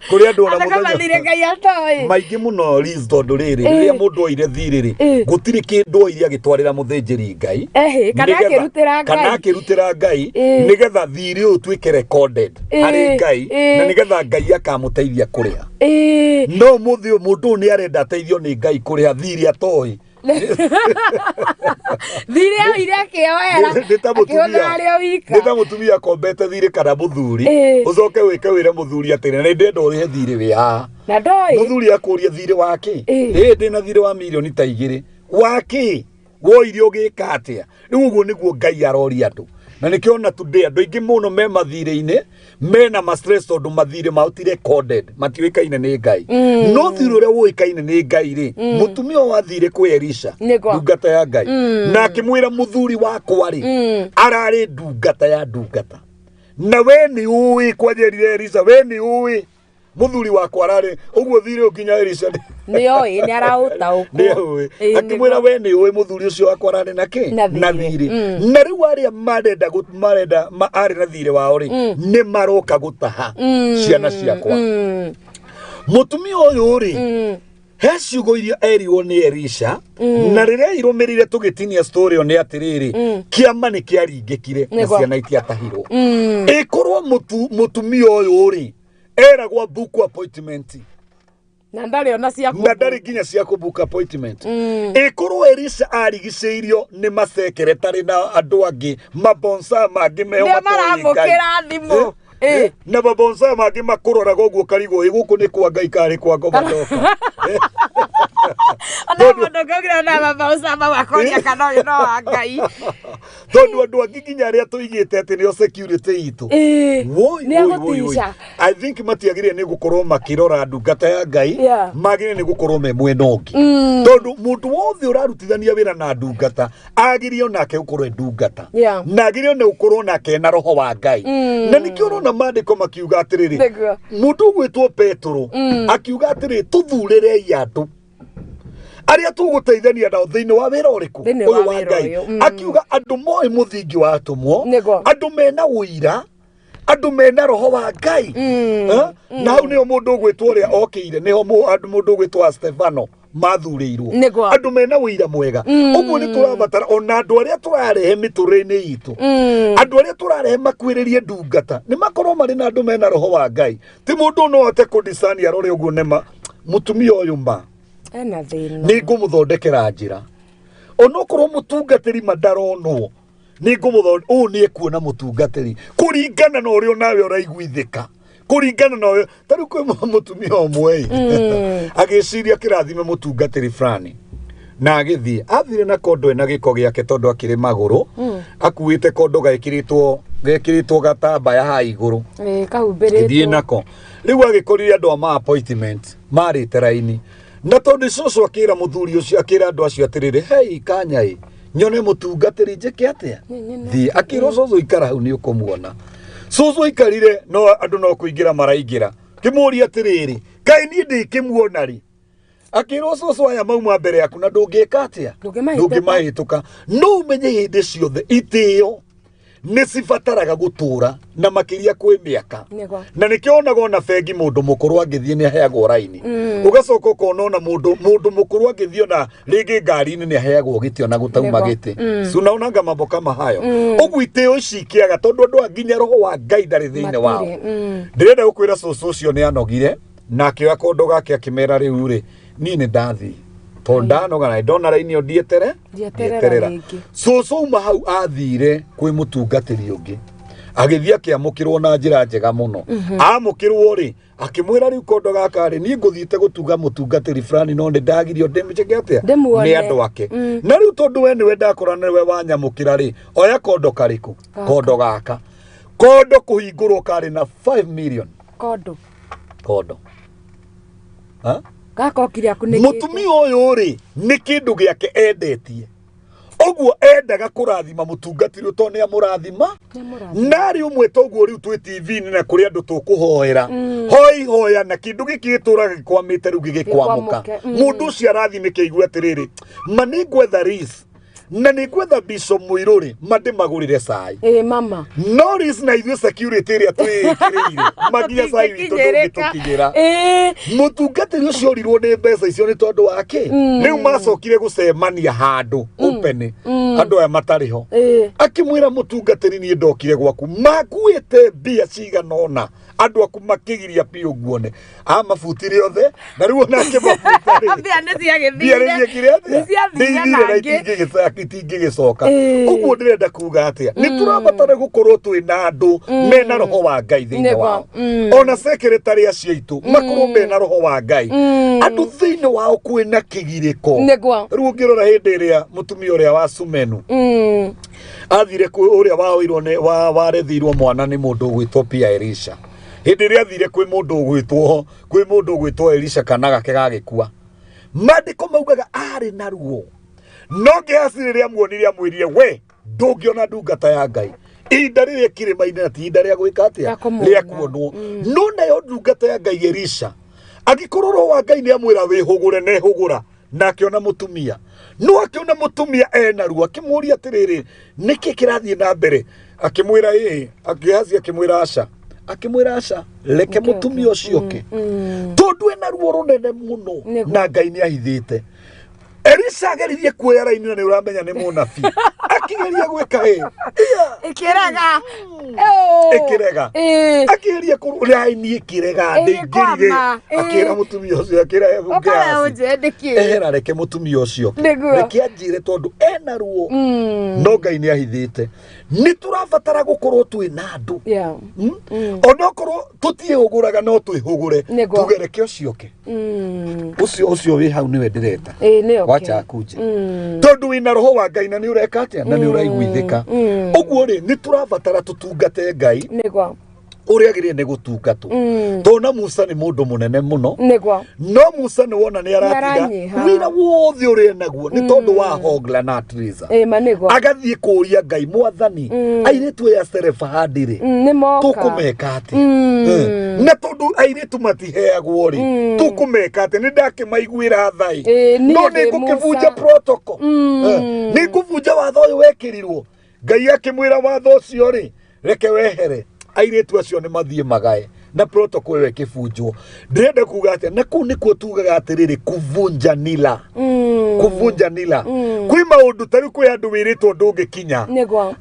kuri andu ona muthenya Ngai atoi maingi muno riz tondu riri riria mundu oire thiri ri gutiri kindu oire agitwarira muthinjiri Ngai kana akirutira Ngai nigetha thiri uyu twike recorded hari Ngai na nigetha Ngai akamuteithia kuria no mundu ni arenda ateithio ni Ngai kuria thiri atoi thiri ireke yoera nita mutumia kombete thiri kana muthuri ucoke wike wire muthuri atire ni ndenda urihe thiri wi ha na ndoi muthuri akuria thiri wake ndina thiri wa milioni ta 2 wake woire ugika atia riu uguo niguo Ngai arori andu na nikiona today andu ingi muno me mathire-ini mena ma stress tondu mathire mauti recorded matiwikaine ni Ngai no thiri uria woikaine ni Ngai ri mutumia wa thire kwi Elisha ndungata ya Ngai na akimwira muthuri wakwa ri arari ndungata ya ndungata na we ni uwi kwanjerire Elisha we ni uwi muthuri wakwa arari uguo thire ukinya Elisha ni oi ni arauta uko ni oi akimwira we ni uwi muthuri ucio wakwa arari na ki na thire na riu aria marenda ari na thire wao ri ni maroka gutaha ciana ciakwa mutumia uyu ri he ciugo iria erirwo ni Elisha na riria irumirire tugitinia story o ni atiriri kiama ni kiaringikire na ciana itiatahirwo ikorwo mutumia uyu ri eragwa book appointment na ndari nginya cia book appointment ikorwo Elisha arigiceirio ni masekretari na andu angi mabonsa mangi meho maramukira thimu na babonsa mangi makuroraga uguo karigo iguku ni kwa Ngai kari kwa ngobathoka ana mundogogira na babonsa mawakoria kana no wa Ngai tondu andu angi nginya aria tuigite ati ni security itu woi I think matiagire ni gukorwo makirora ndungata ya Ngai magire ni gukorwo me mwena ungi tondu mundu wothe urarutithania wira na ndungata agirio nake gukorwo ndungata na agirio ni gukorwo nake na roho wa Ngai na nikio na maandiko makiuga atiriri mundu gwitwo Petro akiuga atiriri tuthurire andu aria tuguteithania nao thiini wa wira uriku uyu wa Ngai akiuga andu moi muthingi wa atumwo andu mena uira andu mena roho wa Ngai na hau nio mundu gwitwo ria okire niho mundu gwitwa Stefano mathurirwo andu mena uira mwega uguo ni turabatara ona andu aria turarehe miturine itu andu aria turarehe makwiririe ndungata ni makorwo mari na andu mena roho wa Ngai ti mundu no ote kudisani arore uguo nema mutumia uyu mba ena thina ni ngumuthondekera njira onokorwo mutungatiri madaronwo ni ngumuthondekera ni ekuona mutungatiri kuringana na uria nawe uraiguithika kuringana na uria tari kwe mutumia omwe agiciria kirathime mutungatiri fulani na agithie athire na kondo ena giko giake tondu akiri maguru akuite kondo gekiritwo gatambaya ha iguru kahumbiritwo thie nako riu agikorire andu ma appointment marite raini na tondu coco akira muthuri ucio akira andu acio atiriri hei kanyai nyone mutungatiri njike atia thie akira coco ikara hau ni ukumuona coco ikarire no andu no kuingira maraingira kimuria atiriri kai ni ndikimuona ri akira coco aya mauma mbere yaku na ndungika atia ndungimahituka no umenye hindi ciothe itio ni cibataraga gutura na makiria kwi miaka na nikionaga na bengi mundu mukuru angithie ni aheagwo raini ugacoka ukona mundu mukuru angithio na ringi ngari-ini ni aheagwo giti ona gutauma giti sunaonaga mambo kama hayo ugwitio cikiaga tondu andu anginya roho wa Ngai ndari thiini wao ndirenda gukwira cucu ucio ni anogire na akioya kondo gake akimera riu ri ni ndathi tondano kana ndona raini odietere Ndieterera rĩngĩ. Cucu Uuma hau athire kwĩ mũtungatĩri ũngĩ agĩthiĩ akĩamũkĩrwo na njĩra njega mũno. Amũkĩrwo rĩ akĩmwĩra rĩu kondo gaka rĩ niĩ ngũthiĩte gũtuga mũtungatĩri fulani no nĩ ndagirio ndĩmĩceke atĩa nĩ andũ ake. Na rĩu tondũ we nĩwe ndakora nĩwe wanyamũkĩra rĩ oya kondo karĩkũ kondo gaka kondo kũhingũrwo karĩ na 5 million kondo ha gaka okire akunĩkĩte. Mũtumia ũyũ rĩ nĩ kĩndũ gĩake endetie oguo endaga kũrathima mũtungatĩri to nĩ amũrathima na rĩ ũmwe toguo rĩu twĩ TV-inĩ na kũrĩ andũ tũkũhoera hoi hoya na kĩndũ gĩkĩ gĩtũraga gĩkwamĩte rĩu gĩgĩkwamũka mũndũ ũcio arathimĩke igua atĩrĩrĩ ma nĩ ngwetha Reese na nĩ ngwetha Bishop Muiruri mandĩmagũrĩre cai mama no Reese na ithuĩ security ĩrĩa twĩkĩrĩire maginya cai witũ ndũngĩtũkinyĩra mũtungatĩri ũcio ũrirwo nĩ mbeca icio nĩ tondũ wake rĩu macokire gũcemania handũ open andũ aya matarĩ ho akĩmwĩra mũtungatĩri niĩ ndokire gwaku makuĩte mbia cigana ũna andũ aku makĩgiria piũ nguone amabutire othe na rĩu onake mabuta mbia nĩ ciagĩthire mbia nĩ ciagĩthire na itingĩgĩcoka ũguo ndĩrenda kuga atĩa nĩ tũrabatara gũkorwo twĩna andũ mena roho wa Ngai thĩinĩ wao ona secretary acio aitũ makorwo mena roho wa Ngai andũ thĩinĩ wao kwĩna kĩgirĩko rĩu ũngĩrora hĩndĩ ĩrĩa mũtumia ũrĩa wa Sumenu athire ũrĩa waoirwo nĩ warethirwo mwana nĩ mũndũ ũgwĩtwo Pia Elisha hĩndĩ ĩrĩa athire kwĩ mũndũ ũgwĩtwo Elisha kana gake gagĩkua mandĩko maugaga arĩ na ruo no Gehazi rĩrĩa muonire amwĩrire we ndũngĩona ndungata ya Ngai ihinda rĩrĩa kĩrĩma-inĩ na ti ihinda rĩa gwĩka atĩa rĩa kuonwo no nayo ndungata ya Ngai Elisha agĩkorwo roho wa Ngai nĩ amwĩra wĩhũgũre na ehũgũra na akĩona mũtumia no akĩona mũtumia ena ruo akĩmũria atĩrĩrĩ nĩkĩ kĩrathiĩ na mbere akĩmwĩra Gehazi akĩmwĩra aca reke mũtumia ũcio ke tondũ ena ruo rũnene mũno na Ngai nĩ ahithĩte Elisha ageririe kuoya raini na nĩ ũramenya nĩ mũnabii akĩgeria gwĩka ikĩrega akĩgeria raini ikĩrega ndĩingĩrire akĩra mũtumia ũcio akĩra ehera reke mũtumia ũcio reke anjĩre tondũ ena ruo no Ngai nĩ ahithĩte nĩ tũrabatara gũkorwo twĩna andũ onokorwo tũtiĩhũgũraga no twĩhũgũre tugereke ũcio ke ũcio wĩ hau nĩwe ndĩreta wacha kuje tondu wina roho wa Ngai na ni ureka atia na ni uraiguithika uguo ri ni turabatara tutungate Ngai nigwa uria agire ne gutungatwo tona Musa ni mundu munene muno nigwa no Musa ni wona ni aratiga wira wothe uri naguo ni tondu wa hogla na triza agathie kuria Ngai mwathani airetu ya Serefahadi ri tukumeka ati na tondu airetu matiheagwo ri tukumeka ati ni ndakimaiguira thai no ni gukivunja protocol ni kuvunja watho uyu wekirirwo Ngai akimwira watho ucio ri reke wehere airetu acio ni mathie magae na protocol we kibunjwo ndĩrenda kuga atĩ na kũu nĩkuo tugaga atĩrĩrĩ kuvunja nila kuvunja nila kwĩ maũndũ tarĩ kwĩ andũ wĩrĩtwo ndũngĩkinya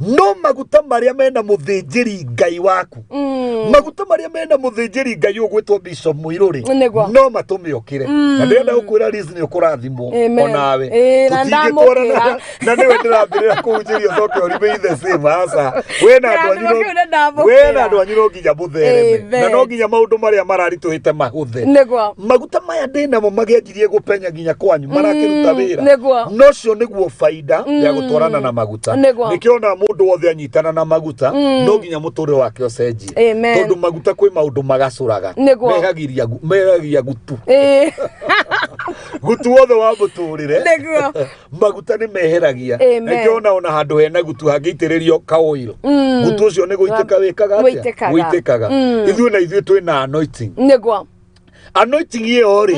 no maguta marĩa mena mũthĩnjĩri Ngai waku maguta marĩa mena mũthĩnjĩri Ngai ũgwĩtwo Bishop Muiruri no matũmĩokĩre na ndĩrenda gũkwĩra Reason ũkũrathimwo onawe tũtingĩtwarana na nĩwe ndĩrambĩrĩra kũhunjĩria ũcoke ũrime the same aca wena andũ anyu no nginya mũthereme na no nginya maundu maria mararitũhĩte mahũthe maguta maya ndĩnamo magĩanjirie gũpenya nginya kwanyu marakĩruta wĩra no cio nĩguo faida ya gũtwarana na maguta nĩkĩona mũndũ wothe anyitana na maguta no nginya mũtũrĩre wake ũcenjie tondũ maguta kwĩ maũndũ magacũraga mehagia gutu gutu wothe wa mũtũrĩre maguta nĩ meheragia nĩkĩona ona handũ hena gutu hangĩitĩrĩrio kaoiro gutu ũcio nĩ gũitĩka wĩkaga atĩa gũitĩkaga ithuĩ na ithuĩ twĩna anointing nĩguo anointing iyo ri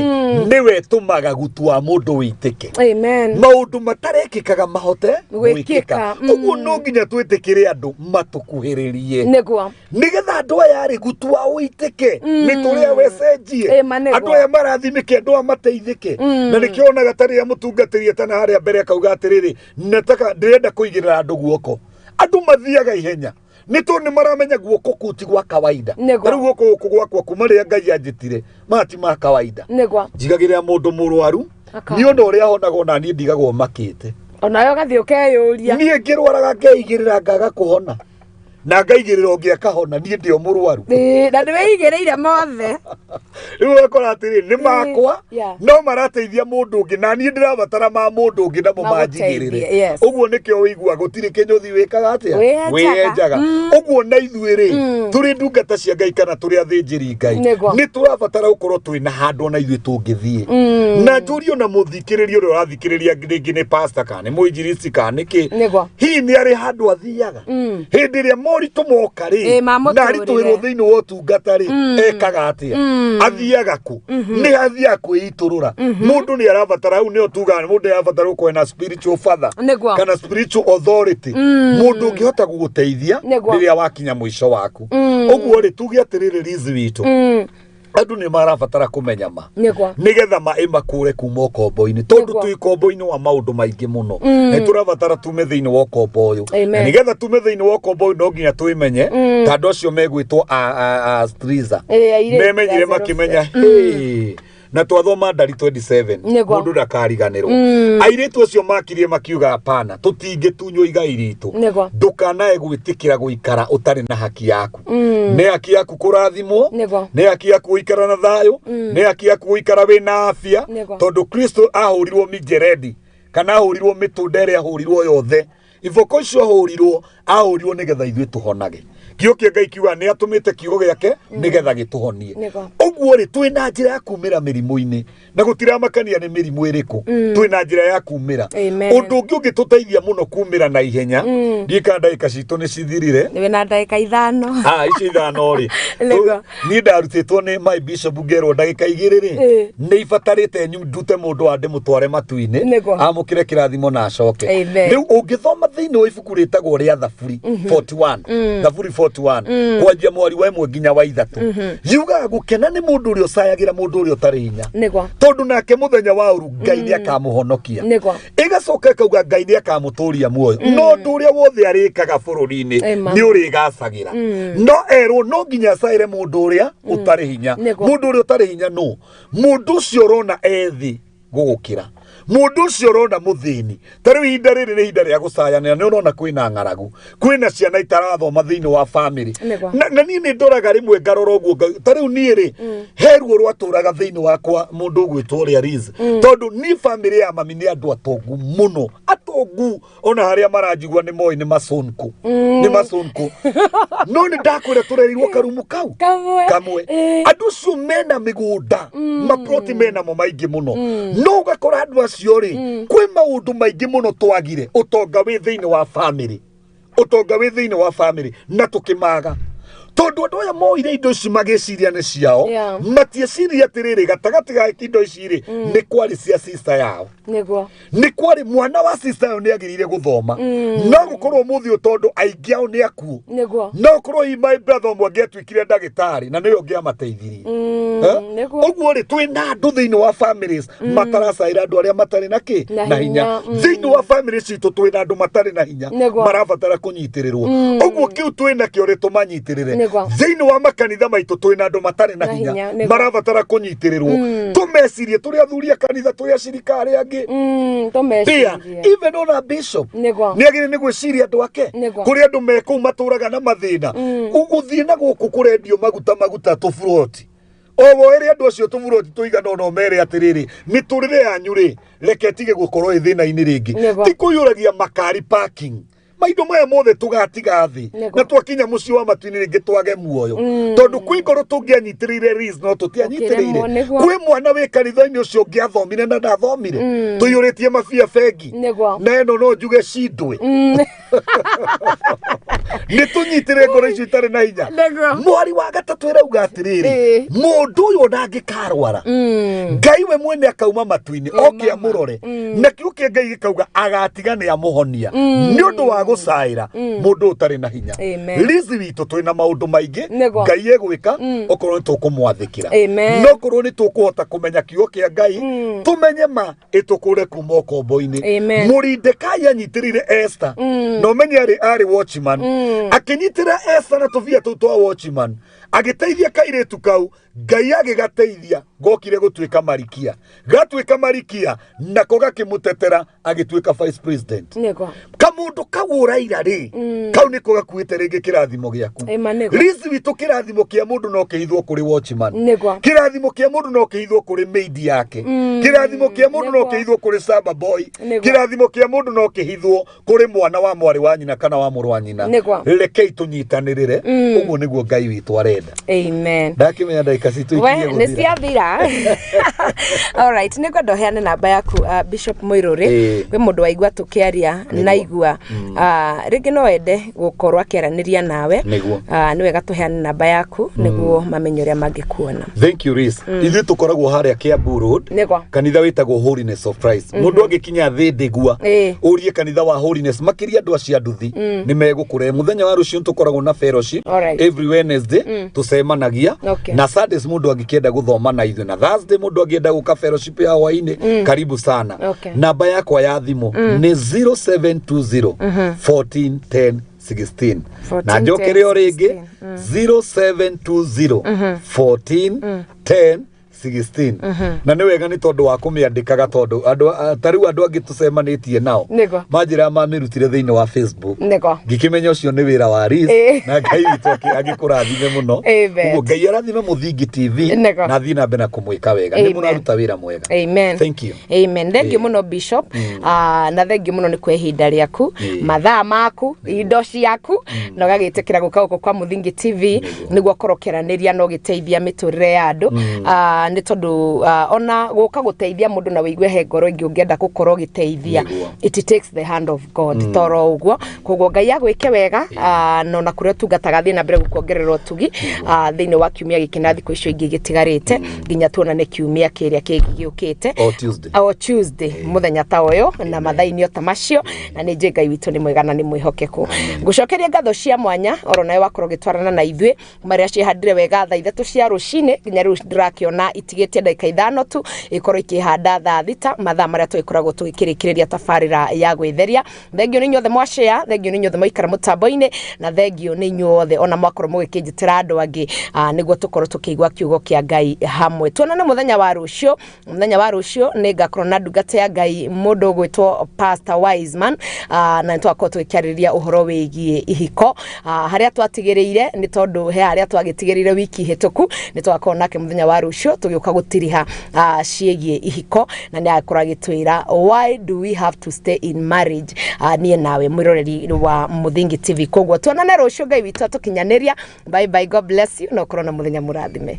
niwe tumaga gutu wa mundu witike amen maundu matarekikaga mahote gwikika uguo no nginya twitikire andu matukuhiririe niguo nigetha andu aya ri gutu wa witike ni turia wecenjie andu aya marathimike andu amateithike na nikionaga taria mutungatĩria tana haria mbere akauga atiriri nataka ndirenda kuigirira andu guoko andu mathiaga ihenya nito ni maramenya guoko kuti gwa kawaida riu guoko gwakwa kuma ria Ngai anjitire mati ma kawaida njigagirira mundu murwaru ni undu uria honaga na ni ndigagwo makite onayo gathi ukeyuria ni ngirwaraga ngeigirira ngaga kuhona na ngaigirira ungi akahona ni ndio murwaru na ndiweigireire mothe riu akora atiri ni makwa no marateithia mundu ungi na ni ndirabatara ma mundu ungi na mumanjigirire uguo nikio wigua gutiri kinyuthi wikaga atia wienjaga uguo na ithuiri turi ndungata cia Ngai kana turi athinjiri Ngai ni turabatara gukorwo twina handu na ithui tungithie na njurio na muthikiririo uri urathikiriria ringi ni pastor kana muinjiristi kana ki hi ni ari handu athiaga hindi ria moritu moka ri na ritwirwo thiini wa utungata ri ekaga atia athiaga ku ni athia kwiiturura mundu ni arabatara u ni otuga mundu arabatara gukorwo na spiritual father kana spiritual authority mundu ngihota guguteithia riria wakinya mwisho waku uguo ri tuge atiriri rizi witu andu ni marabatara kumenya ma nigetha ma imakure kuma ukombo-ini tondu twi ukombo-ini wa maundu maingi muno ni turabatara tume thiini wa ukombo uyu nigetha tume thiini wa ukombo uyu no nginya twimenye tandu acio megwitwo striza memenyire makimenya na twathoma Ndari 27 mundu ndakariganirwo airitu acio makirie makiuga hapana tutingitunywo igai ritu ndukanae gwitikira guikara utari na haki yaku ni haki yaku kurathimwo ni haki yaku guikara na thayo ni haki yaku guikara wina afya tondu Kristo ahurirwo mijeredi kana ahurirwo mitundere ahurirwo yothe ivoko icio ahurirwo nigetha ithuĩ tuhonage kio kia Ngai kiuga ni atumite kiugo giake nigetha gituhonie uguo ri twina njira ya kumira mirimu-ini na gutiramakania ni mirimu iriku twina njira ya kumira undu ungi ungituteithia muno kumira na ihenya ndika ndagika citu ni cithirire ni na ndagika 5 ici 5 ri ni ndarutitwo ni my bishop ngerwo ndagika 2 ri ni ibatarite ndute mundu ande mutware matu-ini amukire kirathimo na acoke riu ungithoma thiini wa ibuku ritagwo ria Thaburi 41 Thaburi 41 kwanjia mwari wa 1 nginya wa 3 yuga gukena ni mundu uri ucayagira mundu uri utari hinya tondu nake muthenya wa uru Ngai ni akamuhonokia igacoka ikauga Ngai ni akamuturia muoyo no ndu uria wothe arikaga bururi-ini ni uri gacagira no erwo no nginya caire mundu uria utari hinya mundu uri utari hinya no mundu ucio rona ethi gugukira mundu ucio rona muthini tari ihinda riri ni ihinda ria gucayanira ni urona kwina ng'aragu kwina ciana itarathoma thiini wa family na ni ndoraga rimwe ngarora uguo tari ni ri heruo rwaturaga thiini wakwa mundu gwitwo ria Riz tondu ni family ya mami ni andu atongu muno atongu ona haria maranjigua ni moi ni macunku no ni ndakwira turerirwo karumu kau kamwe andu cio mena migunda maproti mena mo maingi muno no ugakora andu acio ri kwi maundu maingi muno twagire utonga wi thiini wa family na tukimaga tondu andu aya moire indo ici magiciria ni ciao matieciria atiriri gatagati ga indo ici ri ni kwari cia sister yao ni kwari mwana wa sister yao ni agirire guthoma no gukorwo muthi tondu aingi ao ni akuo no gukorwo my brother mwangi atwikire ndagitari na niyo ngia mateithirie uguo ri twina andu thiini wa families mataracaira andu aria matari na ki na hinya thiini wa families citu twina andu matari na hinya marabatara kunyitirirwo uguo kiu twina kio ri tumanyitirire thiini wa makanitha maitu twina andu matari na hinya marabatara kunyitirirwo tumecirie turi athuria kanitha turi acirikari angi tumecirie even ona bishop ni agire ni gwiciria andu ake kuri andu meku maturaga na mathina uguthie na guku kurendio maguta tufuroti owo eri andu acio tufuroti tuigana ono mere atiriri miturire yanyu ri reke tige gukorwo ithina-ini ringi ti kuyuragia makari parking maindo maya mothe tugatiga thi na twakinya muci wa matu-ini ringi twage muoyo tondu kwi ngoro tungianyitirire Riz no tutianyitirire kwi mwana wi kanitha-ini ucio ngiathomire na ndathomire tuyuritie mabia bengi na eno no njuge cindwe ni tunyitire ngoro icio itari na hinya mwari wa gatatu irauga atiriri mundu uyu ndangikarwara Ngai we mwene akauma matu-ini oke amurore na kiugo kia Ngai gikauga agatiga ni amuhonia ni undu wa gucaira mundu utari na hinya Riz witu twina maundu maingi Ngai egwika okorwo ni tukumwathikira no korwo ni tukuhota kumenya kiugo kia Ngai tumenye ma itukure kuma ukombo-ini Muridekai anyitirire Esther no menye ari watchman akinyitira Esther na tuvia tu twa watchman agiteithia kairitu kau Ngai agigateithia gokire gutwika marikia gatwika marikia nako gakimutetera agitwika vice president nego kamundu kaguraira ri kau niko gakuite ringi kirathimo giaku rizi witu kirathimo kia mundu no kihithwo kuri watchman kirathimo kia mundu no kihithwo kuri maid yake kirathimo kia mundu no kihithwo kuri saba boy kirathimo kia mundu no kihithwo kuri mwana wa mwari wa nyina kana wa muru wa nyina rekei tunyitanirire uguo niguo Ngai witu arenda. Amen. Ndakimenya ndaika citu ikiye guthira we niciathira. All right, niko ndoheane namba yaku Bishop Muiruri kwi mundu waigua tukiaria naigua ringi no ende gukorwa akeraniria nawe ni wega tuheane namba yaku niguo mamenye uria mangikuona. Thank you Riz. Ithu tukoragwo haria Kiambu Road kanitha witagwo Holiness of Christ. Mundu angikinya thindegua urie kanitha wa Holiness makiria andu acia nduthi ni megukure muthenya wa rucio tukoragwo na fellowship every Wednesday tusemanagia na Sundays mundu angikienda guthoma na ithu na Thursday mundu angienda guka fellowship ya waini karibu sana. Namba yakwa ya thimu ni 0720 14 10 16 na njokere o ringi 0720 14 10 16 na ni wega ni tondu wa kumiandikaga tondu andu tariu andu angi tusemanitie nao manjira mamirutire thiini wa Facebook ngikimenya ucio ni wira wa Riz na Ngai witu agikurathime muno uguo Ngai arathime Muthingi TV na thii na mbere kumwika wega ni munaruta wira mwega. Amen. Thank you. Amen. Thank you muno Bishop na thank you muno ni kwe ihinda riaku mathaa maku indo ciaku na gagitikira guka uko kwa Muthingi TV niguo korokeraniria no giteithia miturire ya andu ni tondu ona guka guteithia mundu na wigue he ngoro ingi ungienda gukorwo giteithia it takes the hand of God toro uguo koguo Ngai agwike wega no na kuria tungataga thina mbere gukongererwo tugi thiini wa kiumia gikina thikũ icio ingi gitigarite nginya tuonane kiumia kiria kigiukite o Tuesday muthenya ta uyu na mathaini o ta macio na ni je Ngai witu ni mwega na ni mwihokeku ngucokeria ngatho cia mwanya oro nawe wakorwo gitwarana na ithwe maria cihandire wega thaa 3 cia rucine nginya riu ndirakiona itigetie ndagika 5 tu ikorwo ikihanda thaa 6 mathaa maria twikoragwo tugikirikiria tafarira ya Gwitheria. Thengio ni nyothe mwa share, thengio ni nyothe mwaikara mutambo-ini na thengio ni nyothe ona mwakorwo mugikinjitira andu angi niguo tukorwo tukigwa kiugo kia Ngai hamwe. Tuonane muthenya wa rucio ni ngakorwo na ndungata ya Ngai mundu gwitwo Pastor Wiseman na twakorwo tugikiariria uhoro wigie ihiko haria twatigiriire ni tondu he haria twagitigiriire wiki hituku ni twakorwo nake muthenya wa rucio tugiuka gutiriha ciegie ihiko na ni akora gitwira why do we have to stay in marriage nie nawe mwiroreri wa Muthingi TV koguo tuonane rucio Ngai witu tukinyaniria. Bye bye, God bless you no korona muthenya murathime.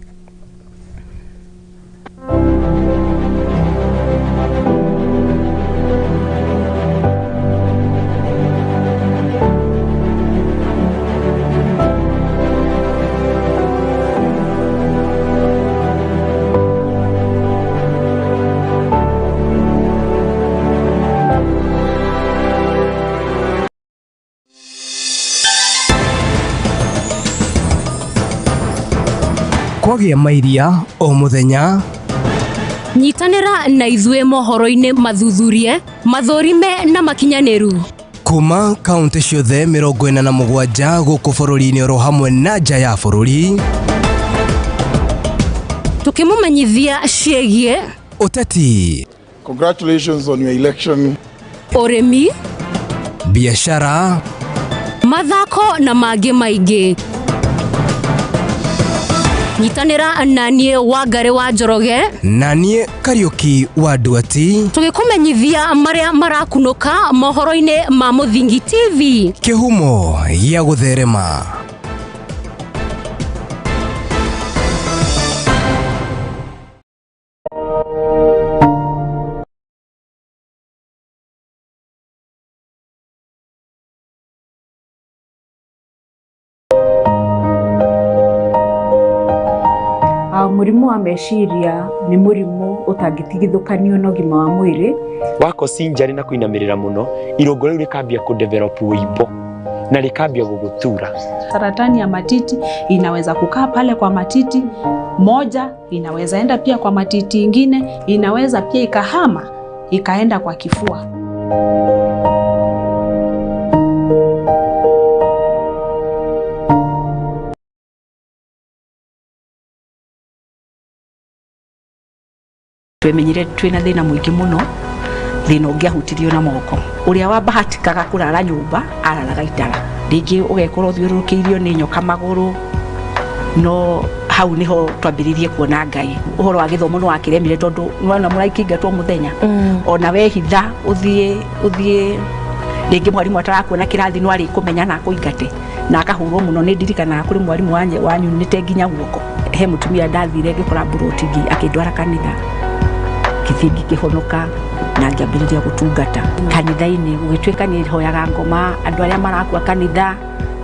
Kwagia mairia o muthenya nyitanira na ithwe mohoro-ini mathuthurie mathorime na makinyaniru kuma kaunti ciothe 47 guku bururi-ini oro hamwe na nja ya bururi tukimumenyithia ciegie uteti. Congratulations on your election. Urimi, biashara, mathako na mangĩ maingĩ. Nyitanira na nie Wangari wa Njoroge na nie Kariuki wa Nduati tugikumenyithia maria marakunuka mohoro-ini ma Muthingi TV kihumo ya gutherema. Murimu wa meciria ni murimu utangitigithukanio na ũgima wa mwĩrĩ. Wako sinjari na kuinamirira muno irungo riu rikambia kudevelop wibo na likambia gugutura. Saratani ya matiti inaweza kukaa pale kwa matiti moja, inaweza enda pia kwa matiti ingine, inaweza pia ikahama ikaenda kwa kifua. twemenyire twina thina muingi muno thina ungiahutirio na moko uria wa bahatikaga kurara nyumba araraga itara ringi ugekora thiurukiirio ni nyoka maguru no hau niho twambiririe kuona Ngai uhoro wa githomo no akiremire tondu nwana muraikingatwo muthenya ona we hitha uthie ringi mwarimu atarakuona kirathi no ari kumenya na kuingate na akahurwo muno ni ndirikana kuri mwarimu wanyu nite nginya guoko he mutumia ndathire ngikora burotingi akindwara kanitha kithingi kihonoka na ngambiriria gutungata kanitha-ini gugitwika ni hoyaga ngoma andu aria marakua kanitha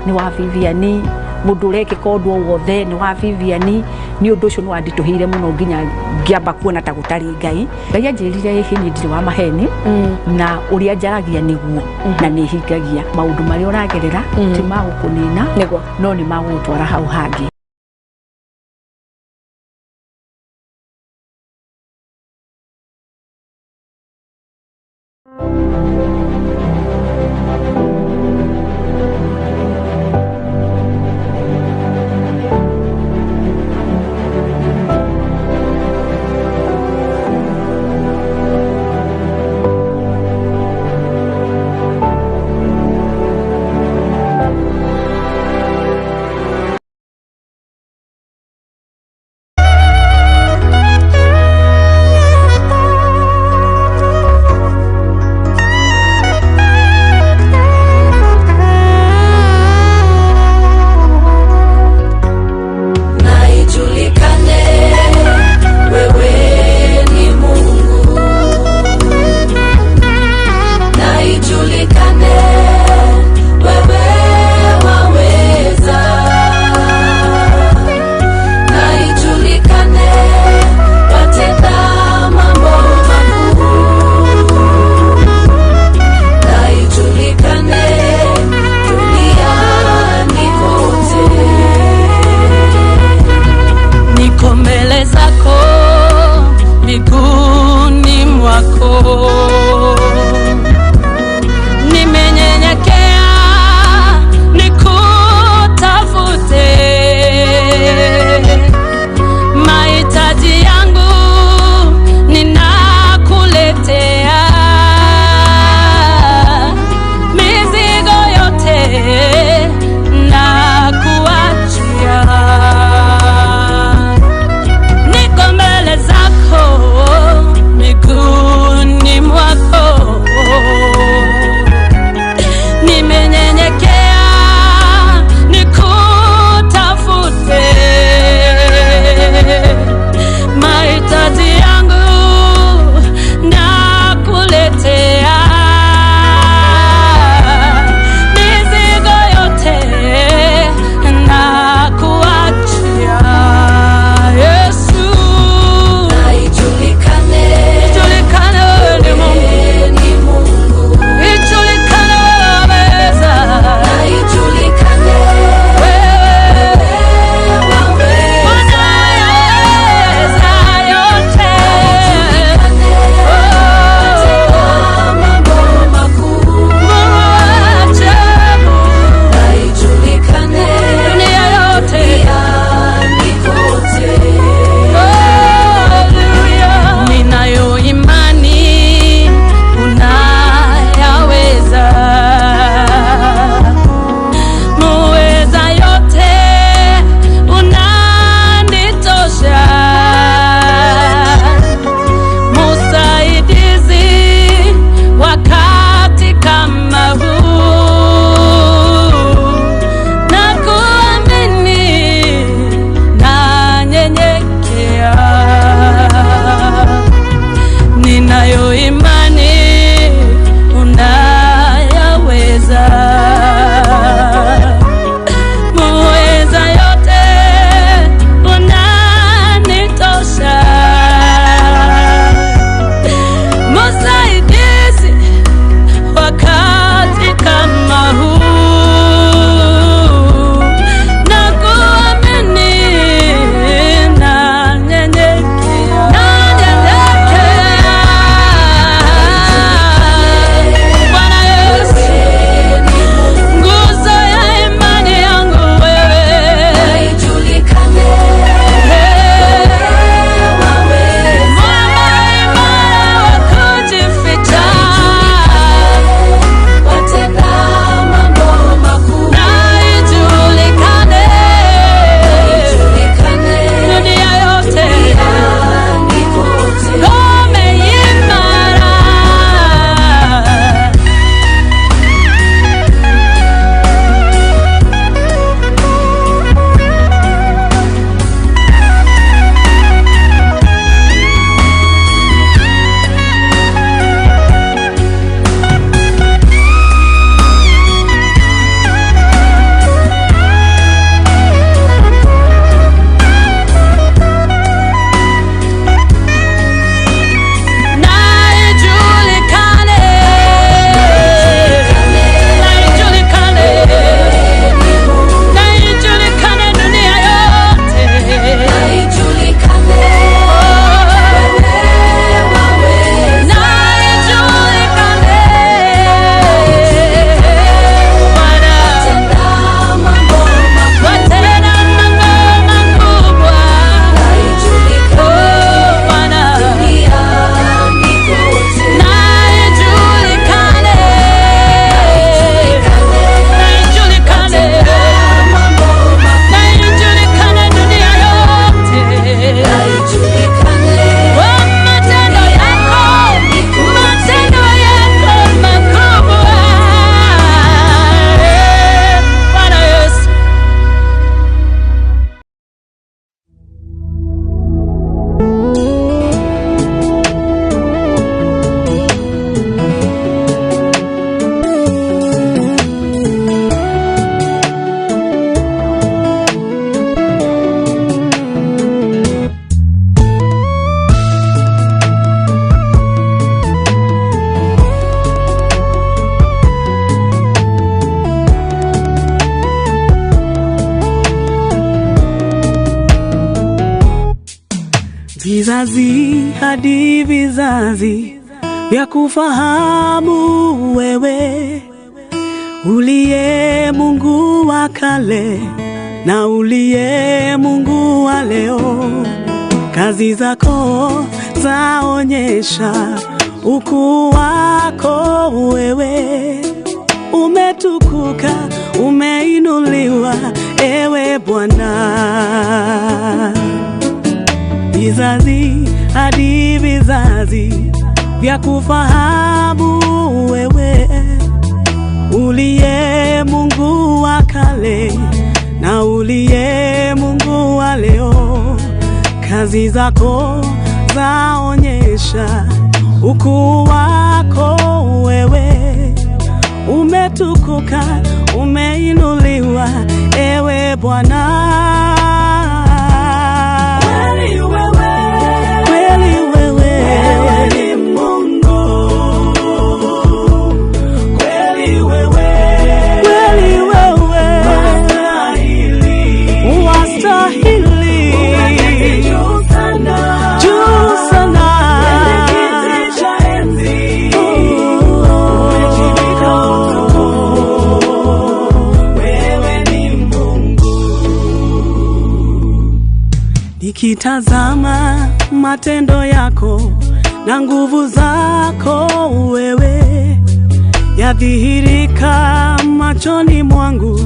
ni wa Viviani mundu ureke kodwo wothe ni wa Viviani ni undu ucio no andituhire muno nginya ngiamba kuona ta gutari Ngai Ngai anjirire hihi ndiri wa maheni na uria njaragia niguo na ni hingagia maundu maria uragerera ti magukunina no ni magutwara hau hangi vizazi hadi vizazi vya kufahamu wewe uliye Mungu wa kale na uliye Mungu wa leo. Kazi zako zaonyesha ukuu wako wewe. Umetukuka, umeinuliwa ewe Bwana. Vizazi hadi vizazi vya kufahamu wewe uliye Mungu wa kale na uliye Mungu wa leo. Kazi zako zaonyesha ukuu wako wewe. Umetukuka, umeinuliwa ewe Bwana. Kweli wewe, kweli wewe, wewe ni Mungu. Kweli wewe, kweli wewe, wastahili, wastahili. Umeketi juu sana, juu sana. Kwenye kiti cha enzi, umejivika utukufu. Wewe ni Mungu. Nikitazama matendo yako na nguvu zako wewe, yadhihirika machoni mwangu.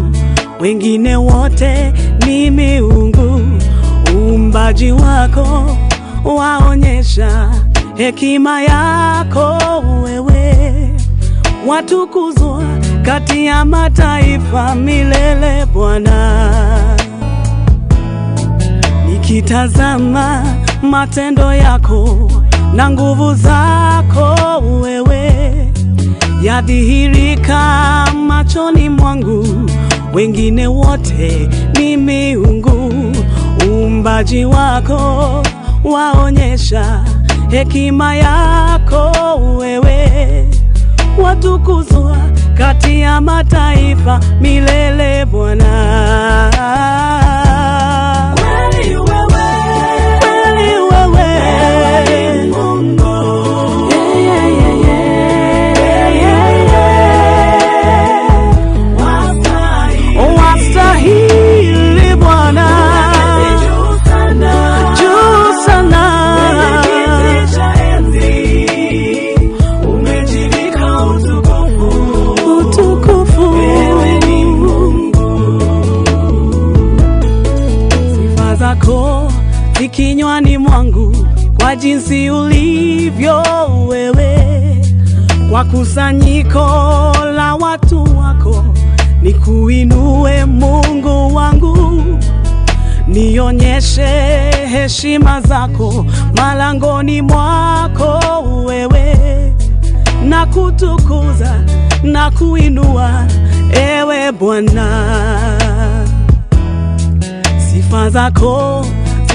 Wengine wote ni miungu. Uumbaji wako waonyesha hekima yako wewe. Watukuzwa kati ya mataifa milele Bwana. Nikitazama matendo yako na nguvu zako wewe, yadhihirika machoni mwangu. Wengine wote ni miungu. Uumbaji wako waonyesha hekima yako wewe. Watukuzwa kati ya mataifa milele Bwana. Kweli wewe, kweli wewe, wewe ni Mungu. Yeah, yeah, yeah, yeah, yeah. Wastahili, wastahili Bwana. Juu sana, juu sana. Kwenye kiti cha enzi, umejivika utukufu, utukufu. Wewe ni Mungu. Sifa zako zikinywani mwangu, kwa jinsi ulivyo wewe. Kwa kusanyiko la watu wako, nikuinue Mungu wangu. Nionyeshe heshima zako malangoni mwako wewe. Na kutukuza na kuinua ewe Bwana. Sifa zako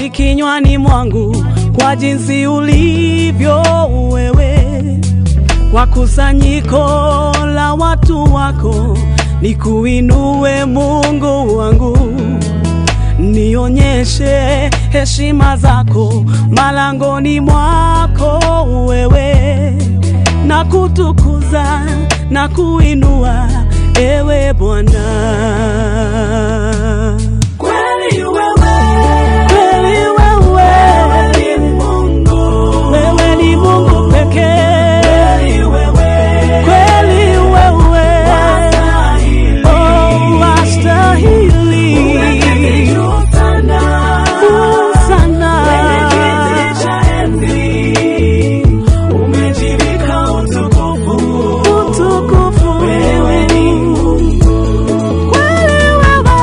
zikinywani mwangu, kwa jinsi ulivyo wewe. Kwa kusanyiko la watu wako, nikuinue Mungu wangu. Nionyeshe heshima zako malangoni mwako wewe. Na kutukuza na kuinua ewe Bwana. Kweli wewe, kweli wewe, wewe ni Mungu. Wewe ni Mungu pekee. Kweli wewe, kweli wewe, wastahili, oh wastahili. Umeketi juu sana, juu sana. Kwenye kiti cha enzi, umejivika utukufu, utukufu. Wewe ni Mungu. Kweli wewe,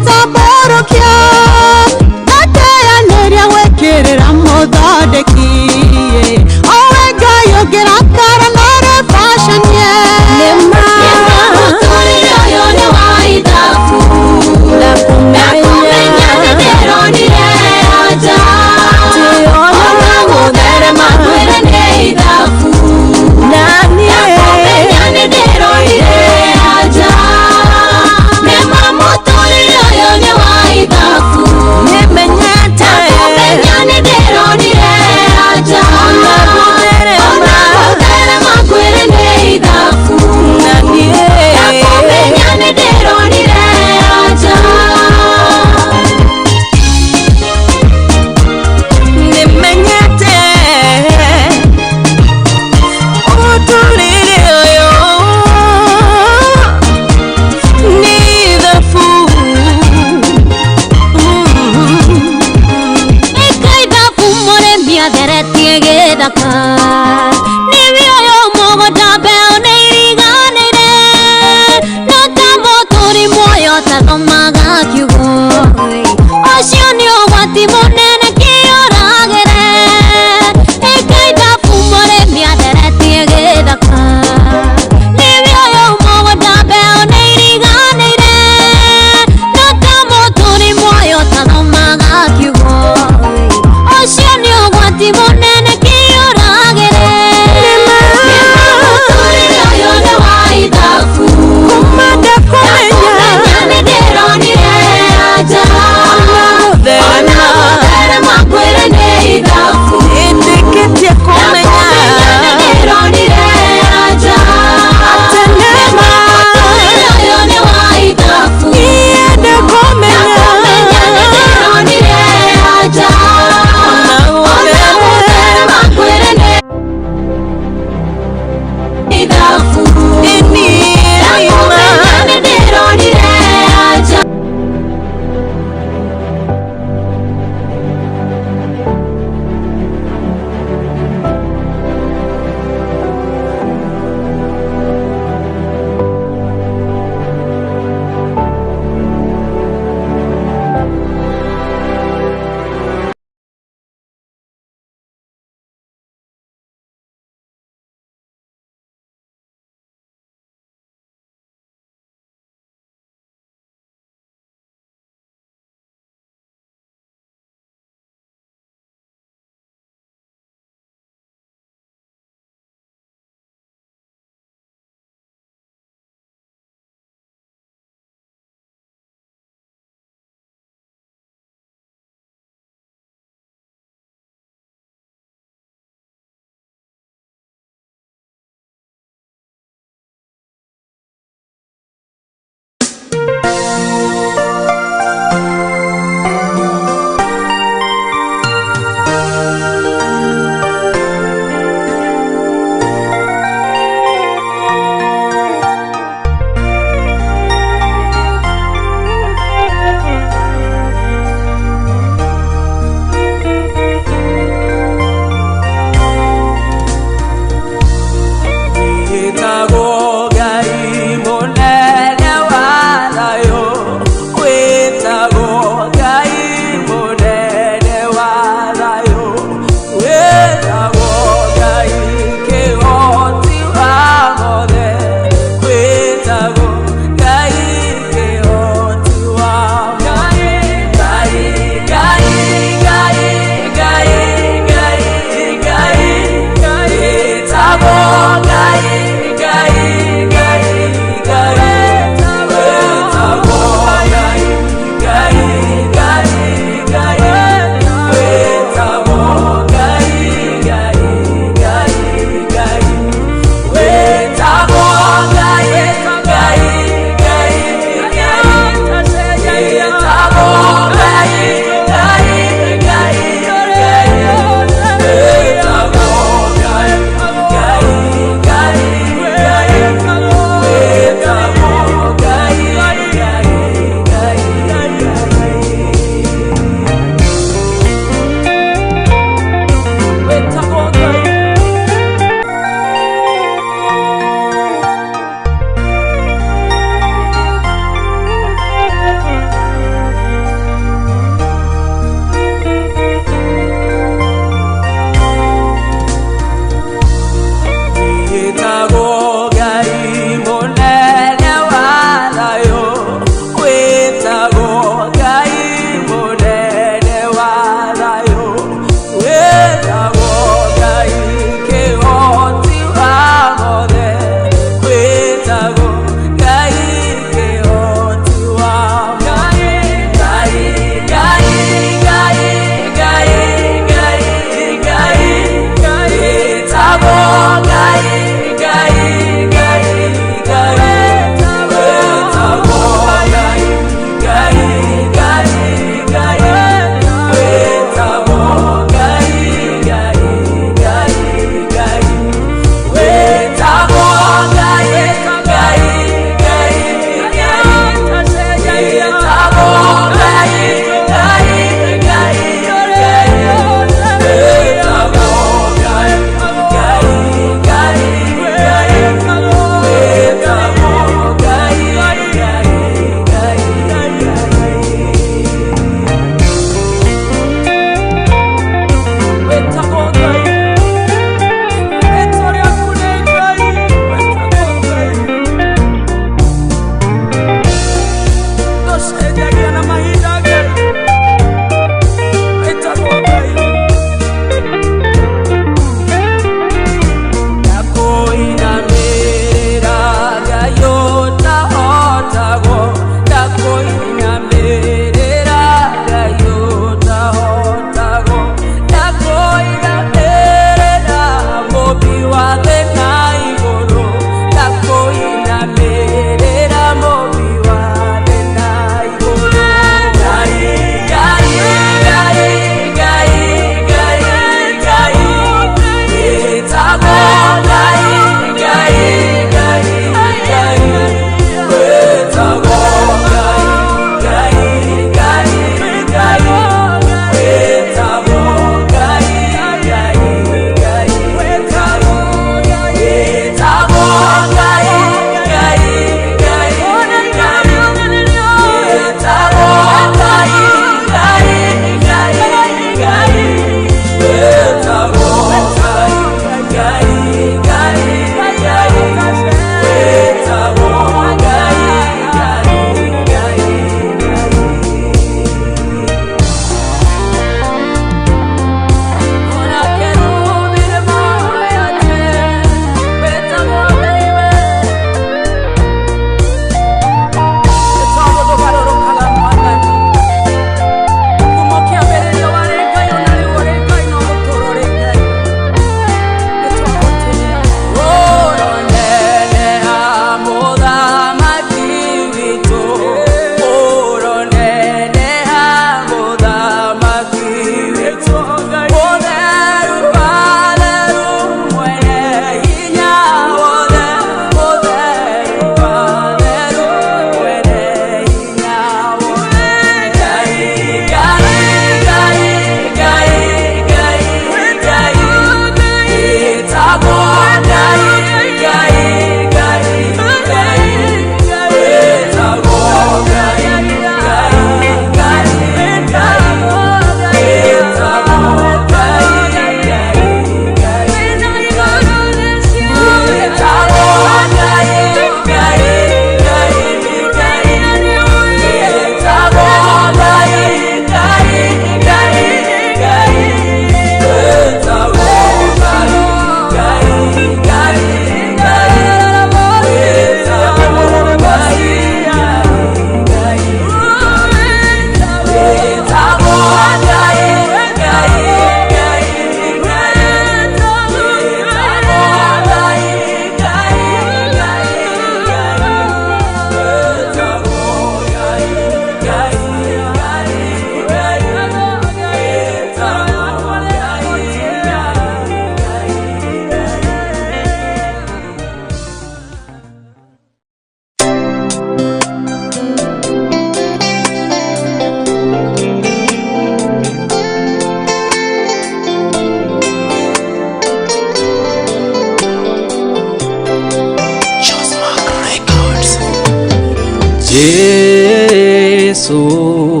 Jesu,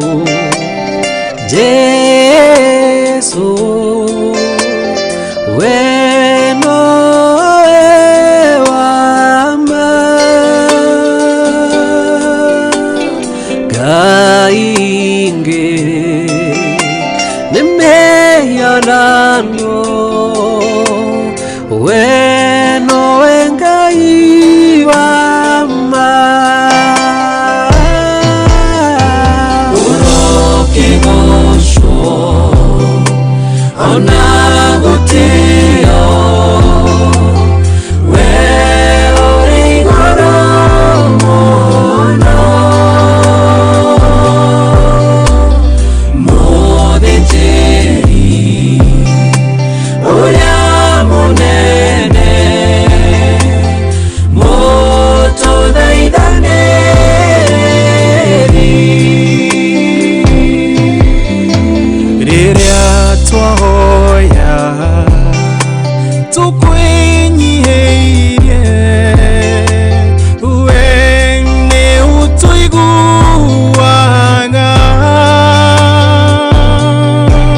Jesu, weno no